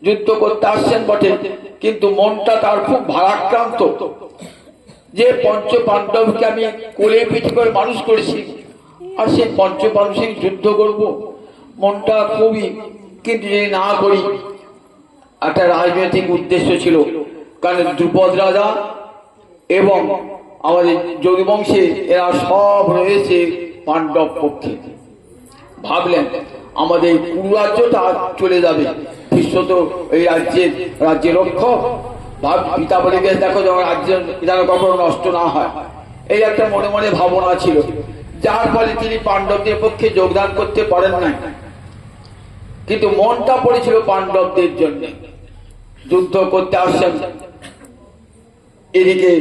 যুদ্ধ করতে আসছেন বটে, কিন্তু মনটা তার খুব ভারাক্রান্ত। যে পঞ্চ পাণ্ডবকে আমি কোলে পিঠে করে মানুষ করেছি, আর সেই পঞ্চ পাণ্ডবের যুদ্ধ করব, মনটা খুবই। কিন্তু যদি না করি, একটা রাজনৈতিক উদ্দেশ্য ছিল, কারণ দ্রুপদ রাজা এবং আমাদের যদুবংশে এরা সব রয়েছে পাণ্ডব পক্ষে। ভাবলেন আমাদের কুরাজ্যটা চলে যাবে, ভীষ্ম তো এই রাজ্যের রক্ষক। পিতা বলে গেছে দেখো যেমন রাজ্যের যেন কখনো নষ্ট না হয়, এই একটা মনে মনে ভাবনা ছিল, যার ফলে তিনি পাণ্ডবদের পক্ষে যোগদান করতে পারেন নাই। কিন্তু মনটা পড়েছিল পাণ্ডবদের জন্য। যুদ্ধ করতে আসছেন। এদিকে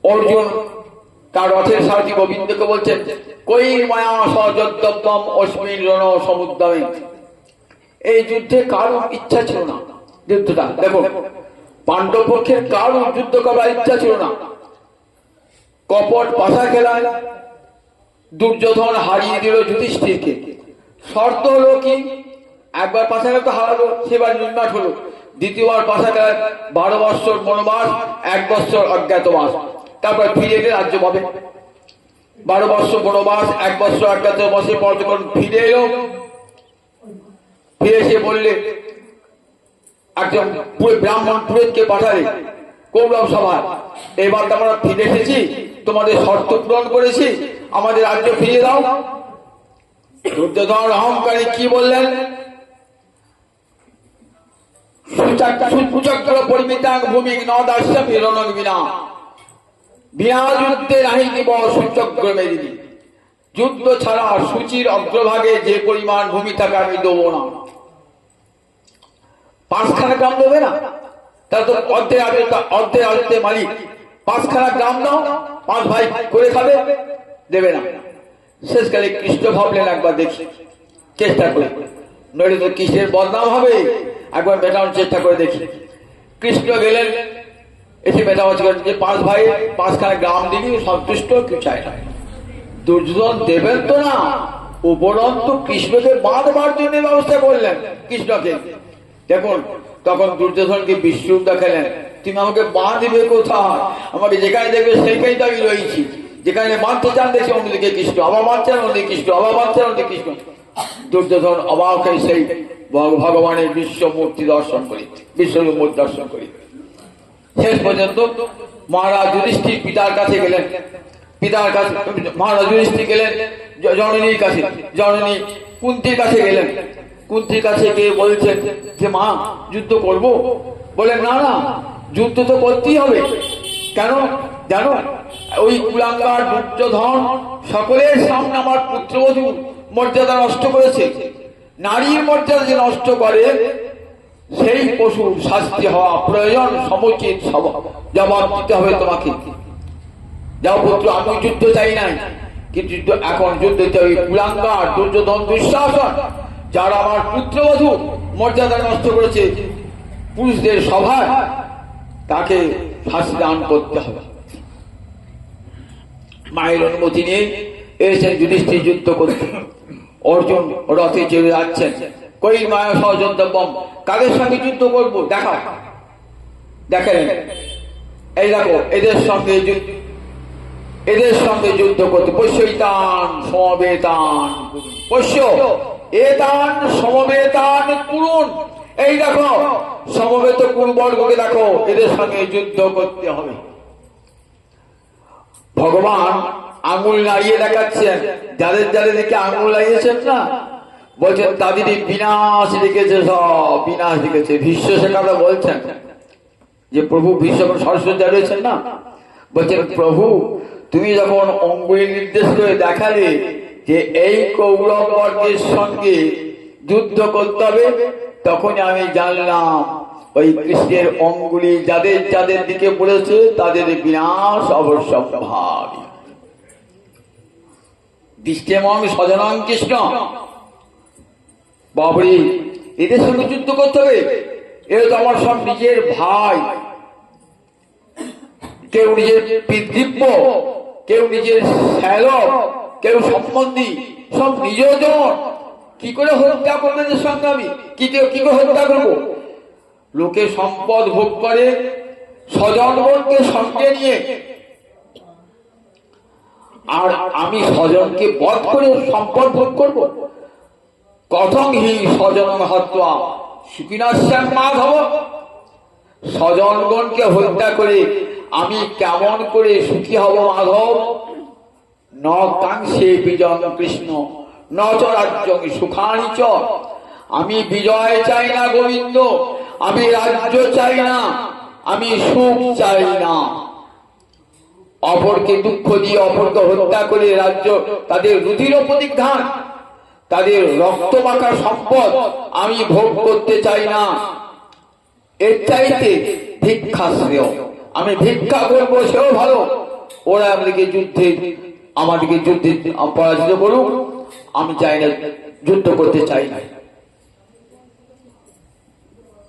অর্জুন তার রথের সারথি গোবিন্দকে বলছেন, কই মায়া সযদ্যম অস্মিন রণ সমুদ্রমে। এই যুদ্ধে কারো ইচ্ছা ছিল না। যুদ্ধটা দেখো, পাণ্ডব পক্ষের কারো যুদ্ধ করার ইচ্ছা ছিল না। কপট পাশা খেলায় দুর্যোধন হারিয়ে দিল যুধিষ্ঠিরকে। শর্ত হলো কি, একবার পাশাঘাত তো হারালো, সেবার নির্মাণ হলো। দ্বিতীয়বার পাশাঘাত 12 বৎসর বনবাস, 1 বৎসর অজ্ঞাতবাস, তারপর ফিরে এলে রাজ্য পাবে। 12 বৎসর বনবাস, 1 বৎসর অজ্ঞাতবাসের পর যখন ফিরে এলো, ফিরে এসে বললে, একজন ব্রাহ্মণ পুরোহিতকে পাঠালে কৌরব সভায়, এবার আমরা ফিরে এসেছি, তোমাদের শর্ত পূরণ করেছি, আমাদের রাজ্য ফিরিয়ে দাও। দুর্যোধন অহংকারী কি বললেন? সুচক্র পরিমিতাং ভূমিক ন দাস্যামি রণং বিনা, বিনা যুদ্ধে নাহি দিব সুচক্র মেদিনী। যুদ্ধ ছাড়া সূচির অগ্রভাগে যে পরিমাণ ভূমি থাকে আমি দেবো না। 5খানা গ্রাম দেবে না, তাহলে তো অর্ধেক রাজ্যের মালিক। 5খানা গ্রাম দাও, 5 ভাই করে খাবে, দেবে না। শেষকালে কৃষ্ণ ভাবলেন একবার দেখি, চেষ্টা করে, নইলে তো কৃষ্ণের বদনাম হবে, একবার মেটানোর চেষ্টা করে দেখি। কৃষ্ণ গেলেন, এসে মেটামাটি করেন যে 5 ভাই 5খানা গ্রাম দিবি, সন্তুষ্ট, কেউ চায় না। দুর্যোধন দেবেন তো না, উপরন্তু কৃষ্ণকে বাঁধবার জন্য ব্যবস্থা করলেন কৃষ্ণকে। দেখুন, তখন দুর্যোধনকে বিশ্বরূপ দেখালেন, তুমি আমাকে বাঁধবে কোথায়? আমাকে যেখানে দেখবে সেইখানে তো আমি রয়েছি। যেখানে বাঁধতে চান দেখছি অন্যদিকে কৃষ্ণ, আবার বাঁধছেন অন্যদিকে কৃষ্ণ, আবার বাঁধছেন অন্যদিকে কৃষ্ণ। দুর্যোধন অবাক হয়ে সেই ভগবানের বিশ্বমূর্তি দর্শন করি, বিশ্বরূপ মূর্তি দর্শন করি। শেষ পর্যন্ত মহারাজ যুধিষ্ঠির পিতার কাছে গেলেন, পিতার কাছে মহারাজ যুধিষ্ঠির গেলেন জননীর কাছে, জননী কুন্তির কাছে গেলেন। কুন্তির কাছে গিয়ে বলছেন যে মা, যুদ্ধ করব? বলেন না না, যুদ্ধ তো করতেই হবে। কেন জানো? ওই কুলাঙ্গার দুর্যোধন সকলের সামনে আমার পুত্রবধূ মর্যাদা নষ্ট করেছে। নারীর মর্যাদা যে নষ্ট করে, সেই পশুর শাস্তি হওয়া প্রয়োজন, সমুচিত জবাব দিতে হবে তোমাকে। যাও পুত্র, আমি যুদ্ধ চাই নাই, কিন্তু এখন যুদ্ধ দিতে হবে। কুলাঙ্গার দুর্যোধন দুঃশাসন, যারা আমার পুত্রবধূ মর্যাদা নষ্ট করেছে পুরুষদের সভায়, তাকে শাস্তি দান করতে হবে। মায়ের অনুমতি নিয়ে এসেছেন যুধিষ্ঠির যুদ্ধ করতে। অর্জুন রথে চলে যাচ্ছেন, কই মায়া সহযোদ্ধব্যম, কাদের সঙ্গে যুদ্ধ করবো দেখাও। দেখেন, এই দেখো, এদের সঙ্গে যুদ্ধ করতে। পশ্যইতান সমবেতান, পশ্য এতান সমবেতান কুরুন। এই দেখো, সমবেত কুরুবর্গকে দেখো, এদের সঙ্গে যুদ্ধ করতে হবে। ভগবান আঙুল নাড়িয়ে দেখাচ্ছেন, যাদের যাদের দিকে আঙুল লাগিয়েছেন না, বলছেন তাদেরই বিনাশ লিখেছে, সব বিনাশ লিখেছে। ভীষ্ম সে কথা বলছেন যে প্রভু, ভীষ্ম সরস্বতী রয়েছেন না, বলছেন প্রভু তুমি যখন অঙ্গুলি নির্দেশ করে দেখালে যে এই কৌরব বর্গের সঙ্গে যুদ্ধ করতে হবে, তখনই আমি জানলাম ওই কৃষ্ণের অঙ্গুলি যাদের যাদের দিকে পড়েছে তাদের বিনাশ অবশ্যম্ভাবী। দৃষ্টিমং স্বজনং কৃষ্ণ, বাবরি এদের সঙ্গে যুদ্ধ করতে হবে। এরা তো আমার সব নিজের ভাই, কেউ নিজের পিতৃব্য, কেউ নিজের শ্যালক, কেউ সম্বন্ধী, সব নিজজন। কি করে হত্যা করবে এদের সঙ্গে আমি? কি করে হত্যা করবো? লোকে সম্পদ ভোগ করে স্বজনগণকে সঙ্গে নিয়ে, আর আমি স্বজনকে বধ করে সম্পদ ভোগ করবো? কথং হি স্বজন হত্যা সুখিনাশ্যাম মাধব। স্বজনগণকে হত্যা করে আমি কেমন করে সুখী হব মাধব? ন কাংসে বিজয় কৃষ্ণ ন চ রাজ্যং সুখানি চ। আমি বিজয় চাই না গোবিন্দ, আমি রাজ্য চাই না, আমি সুখ চাই না। অপরকে দুঃখ দিয়ে, অপরকে হত্যা করে রাজ্য, তাদের রুধির প্রতিঘান, তাদের রক্ত মাখা সম্পদ আমি ভোগ করতে চাই না। এর চাইতে ভিক্ষা শ্রেয়, আমি ভিক্ষা করবো সেও ভালো। ওরা আমাদেরকে যুদ্ধে পরাজিত করুক, আমি চাই না, যুদ্ধ করতে চাই না।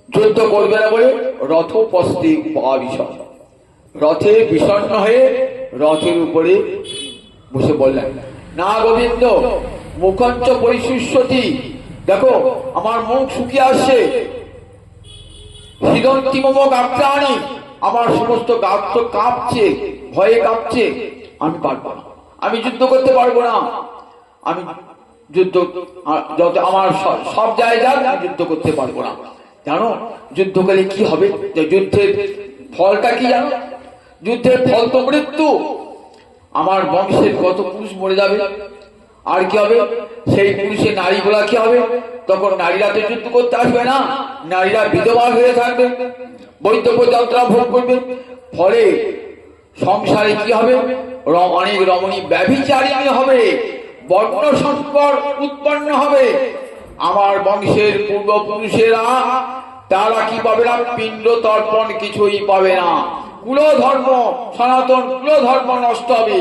যুদ্ধ করবে না বলে রথ পস্তি বিষণ, রথে বিষণ্ণ হয়ে রথের উপরে বসে বললেন না গোবিন্দ, মুখঞ্চ পরিশুষ্যতি, দেখো আমার মুখ শুকিয়ে আসছে, হৃদন্তি মম গাত্রাণি, আমার সমস্ত গাত্র তো কাঁপছে, ভয়ে কাঁপছে, আমি পারবো না, আমি যুদ্ধ করতে পারবো না, আমি যুদ্ধ যত আমার সব জায়গায় আমি যুদ্ধ করতে পারবো না। জানো যুদ্ধ করলে কি হবে? যুদ্ধের ফলটা কি জানো? যুদ্ধের ফল তো মৃত্যু। আমার বংশের কত পুরুষ মরে যাবে, আর কি হবে? সেই পুরুষের নারীগুলা কি হবে? তখন নারীরা তো যুদ্ধ করতে আসবে না, নারীরা বিধবা হয়ে থাকবে, বৈধব্য যাত্রা ভোগ করবে। ফলে সংসারে কি হবে? অনেক রমণী ব্যভিচারিণী হবে, বর্ণ সংকর উৎপন্ন হবে। আমার বংশের পূর্বপুরুষেরা তারা কি পাবে না? পিণ্ড তর্পণ কিছুই পাবে না। কুল ধর্ম, সনাতন কুল ধর্ম নষ্ট হবে,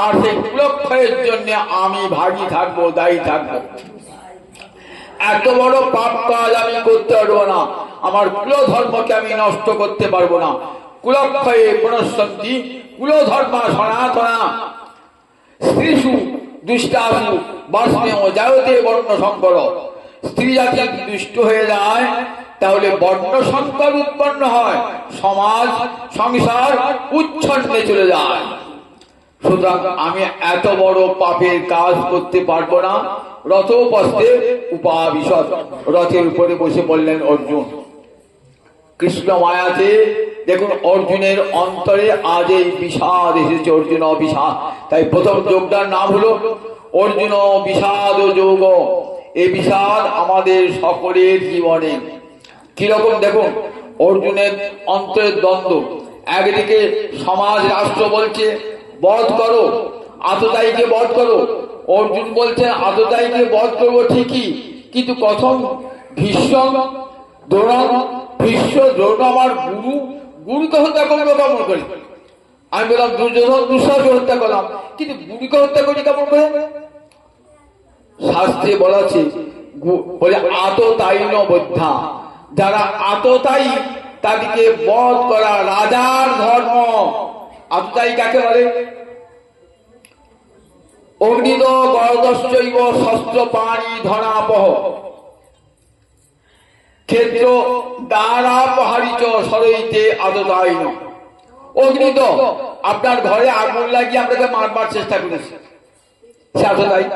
আর সেই কুলক্ষয়ের জন্য আমি ভাগী থাকবো, দায়ী থাকবো। এত বড় পাপ কাজ আমি করতে পারবো না, আমার কুল ধর্মকে আমি নষ্ট করতে পারবো না। কুলক্ষয়ে পুনঃসন্তি কুল ধর্ম সনাতনা স্ত্রীষু দুষ্টাসু বাষ্পেয় জায়তে বর্ণ সংকর। স্ত্রী জাতি দুষ্ট হয়ে যায় তাহলে বর্ণ সংকর উৎপন্ন হয়, সমাজ সংসার উচ্ছন্নে চলে যায়। সুতরাং আমি এত বড় পাপের কাজ করতে পারবো না। রথোপস্থে উপাবিশদ, রথের উপরে বসে বললেন অর্জুন। কৃষ্ণ মায়াতে দেখুন অর্জুনের অন্তরে আজ এই বিষাদ এসেছে, অর্জুন বিষাদ। তাই প্রথম যোগটার নাম হলো অর্জুন বিষাদ যোগ। এই বিষাদ আমাদের সকলের জীবনে কিরকম দেখুন, অর্জুনের অন্তরের দ্বন্দ্ব। একদিকে সমাজ রাষ্ট্র বলছে বধ করো, আততায়ীকে বধ করো। অর্জুন বলছেন আততায়ীকে বধ করবো ঠিকই, কিন্তু প্রথম ভীষ্ম দ্রোণ, ভীষ্ম দ্রোণ আমার গুরু, গুরুকে হত্যা করবো কেমন করে? আমি বললাম দুর্যোধন দুঃসাহকে হত্যা করলাম, কিন্তু গুরুকে হত্যা করি কেমন করে? শাস্ত্রে বলা আছে বলে আততায়ীন বধ্যা, যারা আততায়ী তাদেরকে বধ করা রাজার ধর্ম। আততায়ী কাকে বলে? অগ্নিদ গরদশ্চৈব শস্ত্র পাণি ধনাপহ ক্ষেত্র দ্বারাপহারিচ সরইতে আততায়ীন। অগ্নিদ আপনার ঘরে আগুন লাগিয়ে আপনাকে মারবার চেষ্টা করেছে, সে আততায়ী।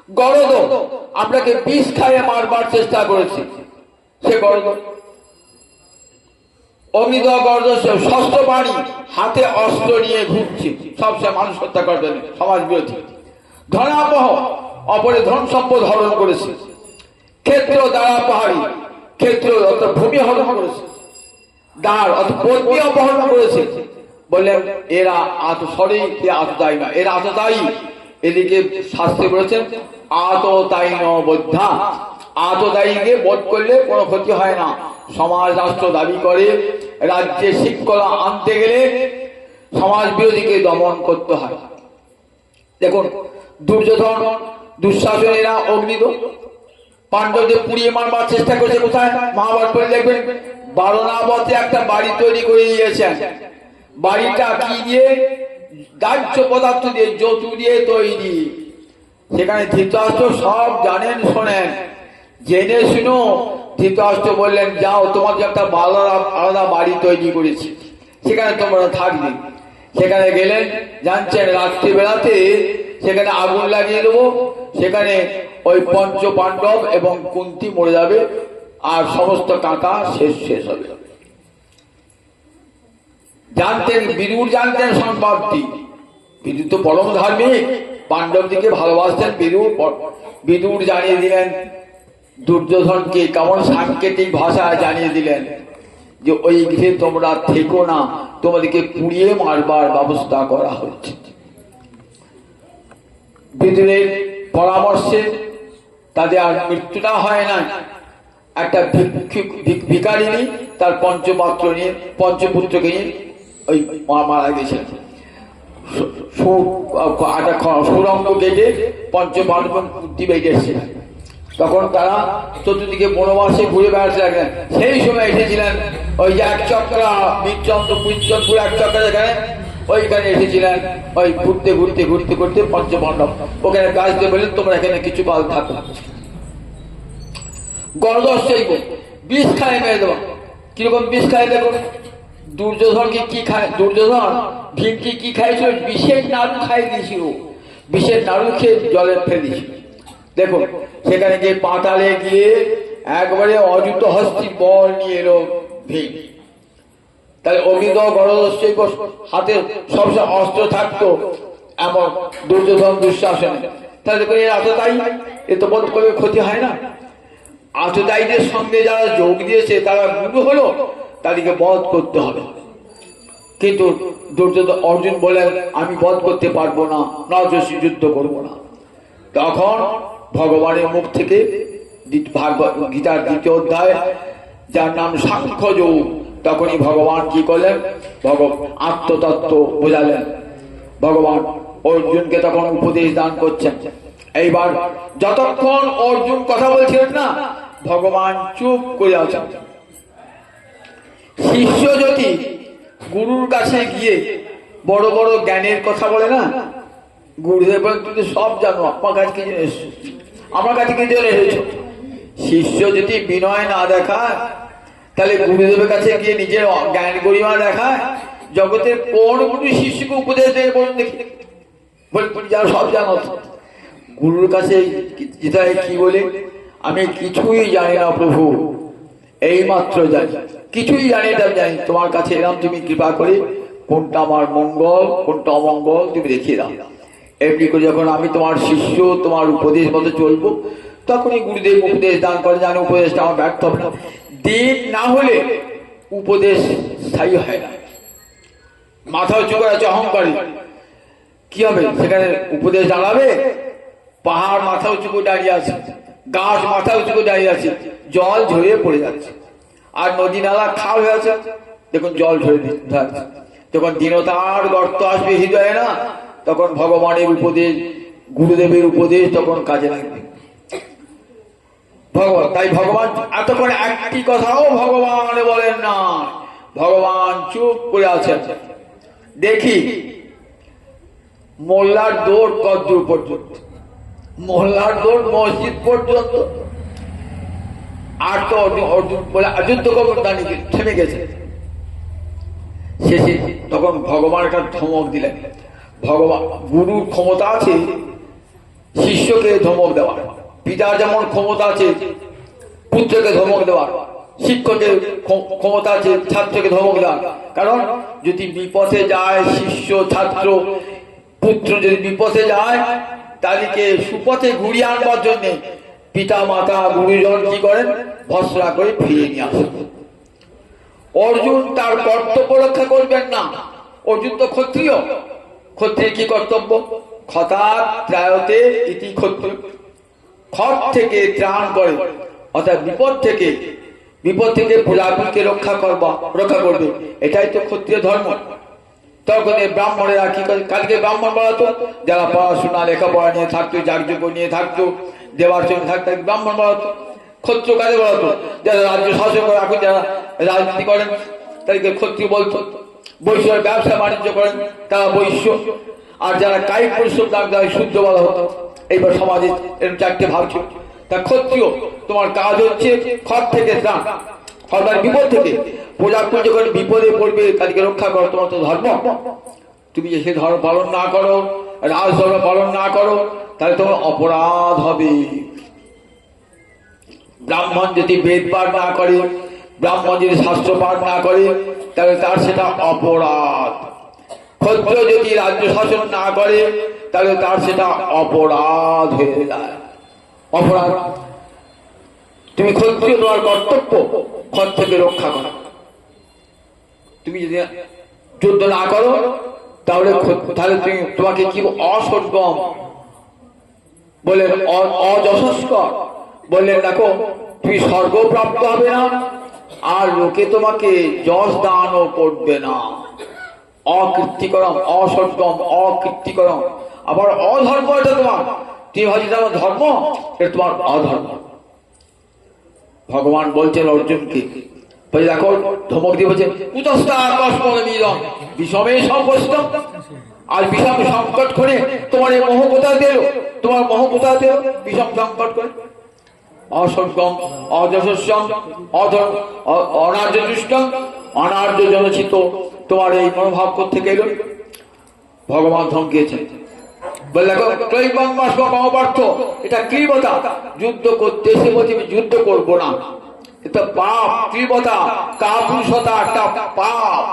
গরদ আপনাকে বিষ খাইয়ে মারবার চেষ্টা করেছে, সে গরদ। অগ্নিদ গরদ শস্ত্র পাণি, হাতে অস্ত্র নিয়ে ঘুরছে, সবসময় মানুষ হত্যা করবেন, সমাজ বিরোধী। ধনাপহ অপরে ধন সম্পদ হরণ করেছে। ক্ষেত্র দ্বারা পাহাড়ি, ক্ষেত্র অর্থাৎ ভূমি হরণ করেছে। দ্বার অর্থাৎ পত্নী অপহরণ করেছে। বললেন এরা সরি আততায়ী না, এরা আততায়ী। এদিকে শাস্ত্রে বলেছেন আততায়ীন বদ্ধা, আততায়ীকে বধ করলে কোনো ক্ষতি হয় না। সমাজ রাষ্ট্র দাবি করে রাজ্যে শৃঙ্খলা আনতে গেলে সমাজ বিরোধীকে দমন করতে হয়। দেখুন দুর্যোধন দুঃশাসনেরা অগ্নিদ পাণ্ডবদের পুড়িয়ে মারবার চেষ্টা করেছে। কোথায়? মহাভারত পড়ে দেখবেন বারণাবতে একটা বাড়ি তৈরি করে দিয়েছেন। বাড়িটা কি দিয়ে? দাহ্য পদার্থ দিয়ে, যতু দিয়ে তৈরি। সেখানে ধৃতরাষ্ট্র সব জানেন শোনেন, জেনে শুনো ধৃতরাষ্ট্র বললেন যাও তোমাকে একটা আলাদা বাড়ি তৈরি করেছি, সেখানে তোমরা থাকবে। সেখানে গেলেন, জানছেন রাত্রিবেলাতে সেখানে আগুন লাগিয়ে দেবো, সেখানে ওই পঞ্চ পাণ্ডব এবং কুন্তি মরে যাবে, আর সমস্ত কাকা শেষ হবে। জানতেন বিদুর, জানতেন সম্পত্তি। বিদুর তো পরম ধার্মিক, পাণ্ডবদিকে ভালোবাসতেন। বিদুর জানিয়ে দিলেন দুর্যোধনকে, কেমন সাংকেতিক ভাষায় জানিয়ে দিলেন যে ওই গৃহে তোমরা থেকো না, তোমাদেরকে পুড়িয়ে মারবার ব্যবস্থা করা হচ্ছে। বিদুরের পরামর্শে তাদের আর মৃত্যুটা হয় না। একটা ভিখারিনী তার পঞ্চপুত্রকে নিয়ে ওই মারা গেছে। সুরঙ্গ কেটে পঞ্চপাণ্ডব কুন্তি বেরিয়ে এসেছে। তখন তারা চতুর্দিকে বনবাসে ঘুরে বেড়াতে লাগলেন। সেই সময় এসেছিলেন ওই যে এক চক্রা বীরচন্দ্রপুর এক চক্রা, যেখানে ওইখানে এসেছিলেন, ওই ঘুরতে ঘুরতে ঘুরতে ঘুরতে পঞ্চপাণ্ডব ওখানে কাজ দিয়ে বললেন তোমরা এখানে কিছু কাল থাকো। গরদশ চাইব বিষ খায় মেরে দেবো। কিরকম বিষ খায় দেখো, দুর্যোধনকে কি খায়, দুর্যোধন ভীমকে কি খাইছিল, বিষের নাড়ু খাই দিয়েছিল, বিষের নাড়ু খেয়ে জলে ফেলে দিয়েছিল। দেখুন সেখানে গিয়ে পাতালে গিয়ে একবারে অযুত হস্তি বল নিয়ে এলো ভীম। তাহলে অগ্নিদহ গরদস্যই হাতে সবসময় অস্ত্র থাকতো এমন দুর্যোধন দুঃশাসন। তাহলে দেখুন এর আততায়ী, এ তো বোধ করে ক্ষতি হয় না। আততায়ীদের সঙ্গে যারা যোগ দিয়েছে তারা গুরু হলো, তাদেরকে বধ করতে হবে। কিন্তু দুর্যোধন অর্জুন বলেন আমি বধ করতে পারবো না, নরযশী যুদ্ধ করবো না। তখন ভগবানের মুখ থেকে গীতার দ্বিতীয় অধ্যায় যার নাম সাংখ্যযোগ, তখনই ভগবান কি করলেন, আত্মতত্ত্ব বোঝালেন। ভগবান অর্জুনকে তখন উপদেশ দান করছেন। এইবার যতক্ষণ অর্জুন কথা বলছিলেন না, ভগবান চুপ করে আছেন। শিষ্য যদি গুরুর কাছে গিয়ে বড় বড় জ্ঞানের কথা বলে না, গুরুদেব বলেন তুমি সব জানো, আমার কাছে কি জন্য এসেছো, আমার কাছে কি জন্য এসেছো। শিষ্য যদি বিনয় না দেখায়, তাহলে গুরুদেবের কাছে গিয়ে নিজের জ্ঞান গরিমা দেখায়, জগতের কোন গুরু শিষ্যকে উপদেশ দেবে বলুন দেখি, বলে তুমি যাও সব জানো। গুরুর কাছে যেটা কি বলে, আমি কিছুই জানি না প্রভু, এই মাত্র জানি, কিছুই জানি না, জানি তোমার কাছে এলাম, তুমি কৃপা করে কোনটা আমার মঙ্গল কোনটা অমঙ্গল তুমি দেখিয়ে দাও। এমনি করে যখন আমি তোমার শিষ্য, তোমার উপদেশ মতো চলবো, তখনই গুরুদেব উপদেশ দান করে, জানি উপদেশটা আমার ব্যর্থ হবে না। দিন না হলে উপদেশ স্থায়ী হয় না। মাথা উঁচু করে আছে অহংকারী, কি হবে সেখানে উপদেশ দাঁড়াবে? পাহাড় মাথা উঁচু করে দাঁড়িয়ে আছে, গাছ মাথা উঁচু করে দাঁড়িয়ে আছে, জল ঝরে পড়ে যাচ্ছে। আর নদী নালা খাল হয়ে আছে, দেখুন জল ঝরে যাচ্ছে। যখন দীনতার গর্ত আসবে হৃদয়ে না, তখন ভগবানের উপদেশ, গুরুদেবের উপদেশ তখন কাজে লাগবে। ভগবান তাই ভগবান এতক্ষণ একটি কথাও ভগবান বলেন না, ভগবান চুপ করে আছেন। দেখি মোল্লার দৌড় কতদূর পর্যন্ত, মোল্লার দৌড় মসজিদ পর্যন্ত। আর তো অর্জুন বলে যুদ্ধ কবরদানি থেমে গেছে। শেষে তখন ভগবান একটা ধমক দিলেন। ভগবান গুরুর ক্ষমতা আছে শিষ্যকে ধমক দেওয়ার, পিতার যেমন ক্ষমতা আছে পুত্রকে ধমক দেওয়ার, শিক্ষকের ক্ষমতা আছে ছাত্রকে ধমক দেওয়ার। কারণ যদি বিপথে যায় শিষ্য, ছাত্র, পুত্র যদি বিপথে যায়, তাদেরকে সুপথে ঘুরিয়ে আনবার জন্য পিতা মাতা গুরুজন কি করেন, ভৎসনা করে ফিরিয়ে নিয়ে আসেন। অর্জুন তার কর্তব্য রক্ষা করবেন না। অর্জুন তো ক্ষত্রিয়, ক্ষত্রিয় কি কর্তব্য? ক্ষতাৎ ত্রায়তে ইতি ক্ষত্রিয়, ক্ষত থেকে ত্রাণ করে, অর্থাৎ বিপদ থেকে প্রজাপতিকে রক্ষা করবে, এটাই তো ক্ষত্রিয় ধর্ম। তখন এই ব্রাহ্মণেরা কি করে, কালকে ব্রাহ্মণ বলা তো যারা পড়াশোনা লেখাপড়া নিয়ে থাকতো, যাগযজ্ঞ নিয়ে থাকতো, দেবার্চন থাকতো, ব্রাহ্মণ বলা হতো। ক্ষত্রিয় কাজে বলা হতো যারা রাজ্য শাসন করে, এখন যারা রাজনীতি করেন তাদেরকে ক্ষত্রিয় বলতো। বৈশ্য ব্যবসা বাণিজ্য করেন তারা বৈশ্য, আর যারা কায়িক পরিশ্রম তারা শুদ্ধ বলা হতো। এইবার সমাজে এরকম চারটে ভাব ছিল। তা ক্ষত্রিয় তোমার কাজ হচ্ছে ক্ষত থেকে ত্রাণ, অর্থাৎ বিপদ থেকে প্রজাপতি যখন বিপদে পড়বে তাদেরকে রক্ষা করো, তোমার তো ধর্ম। তুমি যে সে ধর্ম পালন না করো, রাজধর্ম পালন না করো, তাহলে তোমার অপরাধ হবে। ব্রাহ্মণ যদি বেদ পাঠ না করে, ব্রাহ্মণ যদি শাস্ত্র পাঠ না করে, তাহলে তার সেটা অপরাধ। ক্ষত্রিয় যদি রাজ্য শাসন না করে, তাহলে তার সেটা অপরাধ হয়ে যায়, অপরাধ। তুমি ক্ষত্রিয়, তোমার কর্তব্য ক্ষত থেকে রক্ষা করো। তুমি যদি যুদ্ধ না করো, তাহলে তোমাকে কি অসর্গম বললেন, অযশস্কর বললেন, দেখো তুমি স্বর্গ প্রাপ্ত হবে না, আর লোকে তোমাকে যশ দানও করবে না। অকীর্তিকরম, অসর্গম, অকীর্তিকরম। আবার অধর্ম, এটা তোমার, তুমি ভাবছি তোমার ধর্ম, এটা তোমার অধর্ম। ভগবান বলছেন অর্জুনকে, বলে দেখো ধমক দিয়ে বলছে কুতস্থা কস্মল মিলন বিষমে সংকষ্ট। আর বিষম সংকট করে তোমার এই মোহ কোথায় দিল, তোমার মোহ কোথায় দিল বিষম সংকট করে। অসর্গম অযশস্যম অনার্য দুষ্টম অনার্য জনচিত তোমার এই মনোভাব করতে গেল। ভগবান ধমকিয়েছেন, বলে দেখো ক্লৈবং বাষ্প অপার্থ, এটা ক্লীবতা। যুদ্ধ করতে এসে বলছে যুদ্ধ করবো না, এটা পাপ। ক্লীবতা কাপুরুষতা একটা পাপ।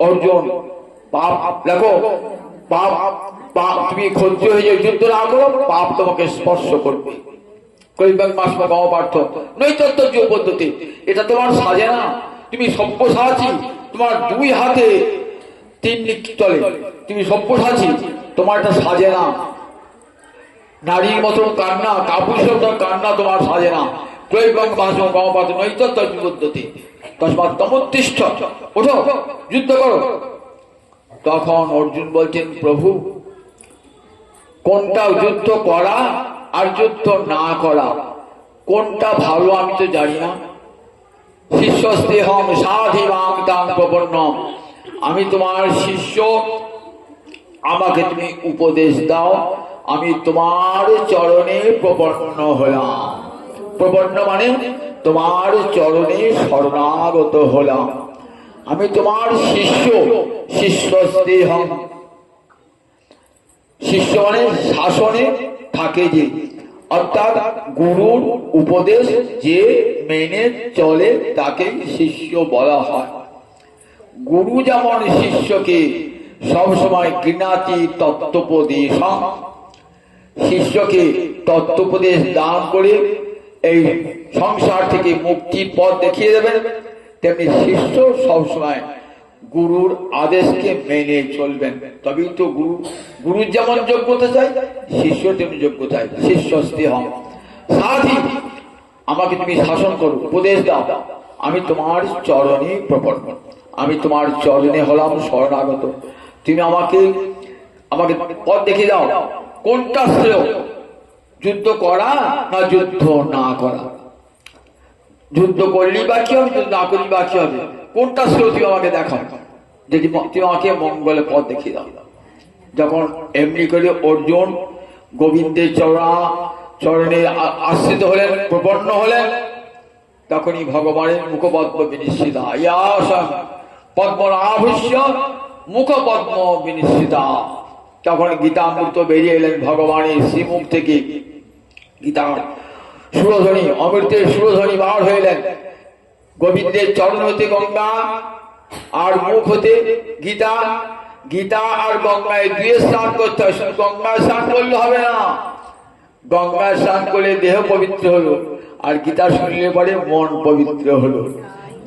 অর্জুন পাপ দেখো, পাপ পাপ তুমি ক্ষত্রিয় হয়ে যাও, যুদ্ধ না করো পাপ তোমাকে স্পর্শ করবে। কৈবং বাষ্প অপার্থ নৈতত্য পদ্ধতি, এটা তোমার সাজে না। তুমি সব্যসাচী, তোমার দুই হাতে তিন চলে, তুমি সব্যসাচী, তোমার এটা সাজে না। নারীর মতন কান্না, কাপুরুষের মতন কান্না তোমার সাজে না। কৈবং বাষ্প অপার্থ নৈতত্য পদ্ধতি তস্মাৎ তমোত্তিষ্ঠ, ওঠো যুদ্ধ করো। তখন অর্জুন বলছেন প্রভু কোনটা যুদ্ধ করা আর যুদ্ধ না করা কোনটা ভালো আমি তো জানি না। শিষ্যস্তেহং সাধিমাং তাং প্রপন্নম, আমি তোমার শিষ্য, আমাকে তুমি উপদেশ দাও। আমি তোমার চরণে প্রপন্ন হলাম। প্রপন্ন মানে তোমার চরণে শরণাগত হলাম। আমি তোমার শিষ্য। শিষ্যস্তেহং, শিষ্য মানে শাসনে থাকে যে, অর্থাৎ গুরুর উপদেশ যে মেনে চলে তাকে শিষ্য বলা হয়। গুরু যেমন শিষ্যকে সবসময় ঘৃণাতি তত্ত্বোপদেশ, শিষ্যকে তত্ত্বোপদেশ দান করে এই সংসার থেকে মুক্তির পথ দেখিয়ে দেবেন, তেমনি শিষ্য সবসময় গুরুর আদেশকে মেনে চলবেন। তবেই তো গুরুর যেমন যোগ্যতা চাই শিষ্য তেমনি যোগ্যতা চাই। শিষ্যস্তে হন সাধি, আমাকে তুমি শাসন করো, উপদেশ দাও। আমি তোমার চরণে প্রপন্ন, আমি তোমার চরণে হলাম শরণাগত। তুমি আমাকে পথ দেখিয়ে দাও, কোনটা শ্রেয়, যুদ্ধ করা না যুদ্ধ না করা। যুদ্ধ করলেই বা কি হবে, যুদ্ধ না করলেই বা কি হবে, কোনটা শ্রেয় তুমি আমাকে দেখাও, যদি তুমি আমাকে মঙ্গলের পথ দেখিয়ে দাও। যখন এমনি করে অর্জুন গোবিন্দের চরণে আশ্রিত হলেন, প্রপন্ন হলেন, তখনই ভগবানের মুখপদ্ম বিনিশ্চিতা, পদ্মনাভস্য মুখপদ্ম বিনিশ্চিতা। তখন গীতামৃত বেরিয়ে এলেন ভগবানের শ্রীমুখ থেকে। গীতার সুরধ্বনি, অমৃতের সুরধ্বনি বার হয়ে এলেন। গোবিন্দের চরণ হতে গঙ্গা আর মুখ হতে গীতা। গীতা আর গঙ্গায় দুয়ে স্নান করতে হয়, শুধু গঙ্গায় স্নান করলে হবে না। গঙ্গায় স্নান করলে দেহ পবিত্র হলো, আর গীতা শুনলে পরে মন পবিত্র হলো।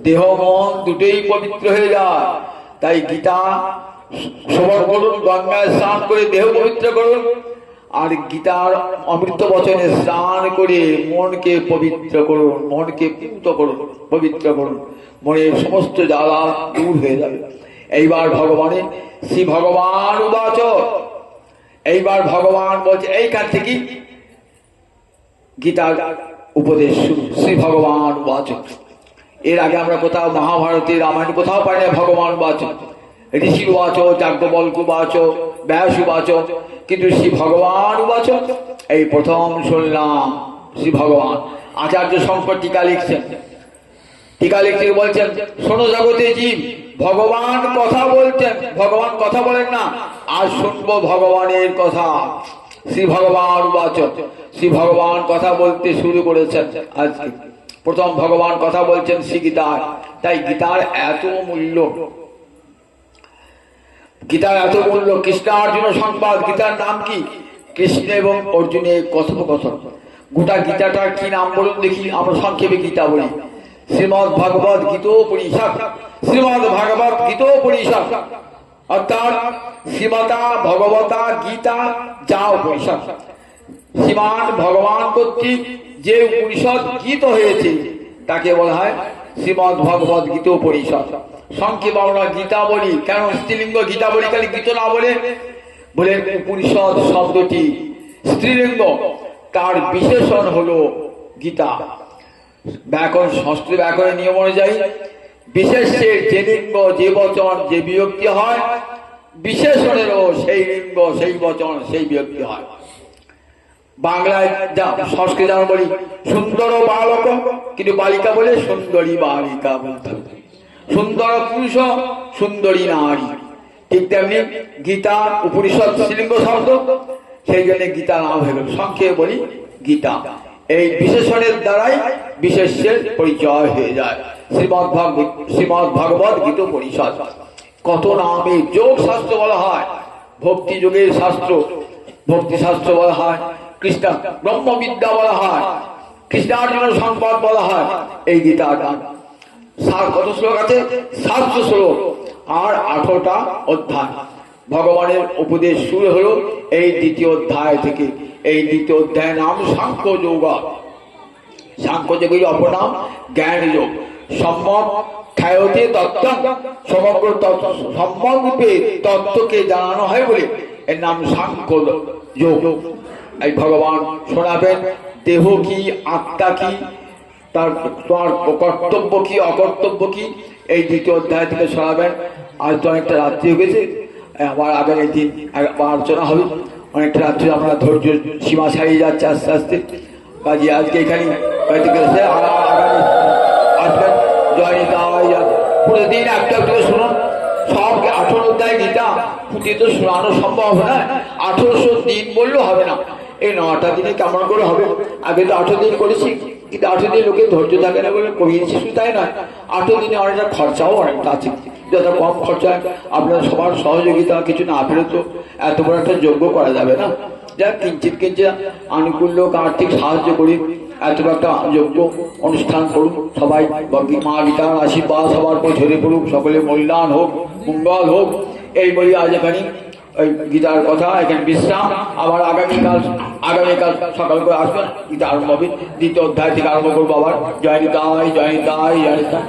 দেহ মন দুটোই পবিত্র হয়ে যায়। তাই গীতা শ্রবণ করুন, গঙ্গায় স্নান করে দেহ পবিত্র করুন, আর গীতার অমৃত বচনে স্নান করে মনকে পবিত্র করুন, মনকে পুত করুন, পবিত্র করুন। মনের সমস্ত জ্বালা দূর হয়ে যাবে। এইবার ভগবানে শ্রী ভগবান উবাচ, এইবার ভগবান বলছে, এইখান থেকে গীতার উপদেশ শুরু। শ্রী ভগবান উবাচ, এর আগে আমরা কোথাও মহাভারতের রামায়ণ কোথাও পাই না ভগবান উবাচ। ঋষি উবাচ, যাজ্ঞবল্ক্য উবাচ, ব্যাস উবাচ, কিন্তু শ্রী ভগবান উবাচ এই প্রথম শুনলাম। শ্রী ভগবান আচার্য শঙ্কর টিকা লিখছেন, টিকা লিখতে বলছেন, শোনো জগতে জীব, ভগবান কথা বলছেন, ভগবান কথা বলেন না, আজ শুনবো ভগবানের কথা। শ্রী ভগবান উবাচ, শ্রী ভগবান কথা বলতে শুরু করেছেন। আজকে প্রথম ভগবান কথা বলছেন শ্রী গীতার। তাই গীতার এত মূল্য, গীতার এত মূল্য। কৃষ্ণ অর্জুন সংবাদ, গীতার নাম কি? কৃষ্ণ এবং অর্জুনের কথোপকথন। গোটা গীতাটার কি নাম বলুন দেখি, আমরা সংক্ষেপে গীতা বলি। শ্রীমদ ভাগবত গীতোপনিষদ, শ্রীমদ ভাগবত গীতোপনিষদ, অর্থাৎ শ্রীমতা ভগবতা গীতা যা উপনিষদ। শ্রীমান ভগবান কর্তৃক যে উপনিষদ গীত হয়েছে তাকে বলা হয় শ্রীমদ ভগবত গীতোপনিষদ। সংক্ষেপে আমরা গীতা বলি, কেন স্ত্রীলিঙ্গ গীতা বলি, খালি গীত না বলে? বলে উপনিষদ শব্দটি স্ত্রীলিঙ্গ, তার বিশেষণ হলো গীতা। ব্যাকরণ সংস্কৃত ব্যাকরণের নিয়ম অনুযায়ী বিশেষের যে লিঙ্গ যে বচন যে বিভক্তি হয়, বিশেষণেরও সেই লিঙ্গ সেই বচন সেই বিভক্তি হয়। বাংলায় যা সংস্কৃত যেমন বলি সুন্দর বালক, কিন্তু বালিকা বলে সুন্দরী বালিকা বলতে হবে। সুন্দর পুরুষ সুন্দরী নারী, ঠিক তেমনি গীতা উপনিষদ শ্রীলিঙ্গ শব্দ, সেই জন্য গীতা নাম হয়ে গেল। সংক্ষেপে বলি গীতা। এই বিশেষণের দ্বারাই বিশেষের পরিচয় হয়ে যায়। শ্রীমদ ভাগবত গীত পরিষদ কত নামে যোগ শাস্ত্র বলা হয়, ভক্তি যোগের শাস্ত্র ভক্তি শাস্ত্র বলা হয়, কৃষ্ণ ব্রহ্মবিদ্যা বলা হয়, কৃষ্ণার্জুন সংবাদ বলা হয়। এই গীতাটা কত শ্লোক আছে? 700 শ্লোক আর 18টা অধ্যায়। ভগবানের উপদেশ শুরু হলো এই দ্বিতীয় অধ্যায় থেকে। এই দ্বিতীয় অধ্যায়ের নাম সাংখ্য যোগ। সাংখ্য যোগের অপর নাম জ্ঞান যোগ। সম্যক খ্যায়তে তত্ত্ব, সমগ্র সম্যক রূপে তত্ত্বকে জানানো হয় বলে এর নাম সাংখ্য যোগ। এই ভগবান শোনাবেন দেহ কি, আত্মা কি, তার তোমার কর্তব্য কি অকর্তব্য কি, এই দ্বিতীয় অধ্যায় থেকে শোনাবেন। আজ তো অনেকটা রাত্রি হয়ে গেছে, আবার আগামী দিন আলোচনা হবে। অনেকটা রাত্রি আমরা ধৈর্য সীমা ছাড়িয়ে যাচ্ছে আস্তে আস্তে। কাজে আজকে এখানে আসবেন জয়নিতাই। প্রতিদিন একটা করে শুনুন। সব 18 অধ্যায় গীতা পুঁথি তো শোনানো সম্ভব হবে না, 1800 দিন বললেও হবে না। এই 9টা দিনে কেমন করে হবে? আগে তো 8 দিন করেছি, কিন্তু 8 দিন লোকের ধৈর্য থাকে না বলে কমিয়েছি, শুধু তাই নয় 8 দিনে অনেকটা খরচাও অনেকটা আছে। যত কম খরচায় আপনার সবার সহযোগিতা কিছু না পেলে তো এত বড় একটা যজ্ঞ করা যাবে না। যা কিঞ্চিত কিঞ্চিত আনুকূল্য আর্থিক সাহায্য করি, এত একটা যোগ্য অনুষ্ঠান করুন। সবাই মা গীতার আশীর্বাদ সবার পর ঝরে পড়ুক, সকলে কল্যাণ হোক, মঙ্গল হোক। এই বলি আজ এখানে ওই গীতার কথা এখানে বিশ্রাম। আবার আগামীকাল সকাল করে আসবেন, গীতা আরম্ভ হবে। দ্বিতীয় অধ্যায় থেকে আরম্ভ করবো আবার। জয় নিতাই, জয় নিতাই, জয় নিতাই।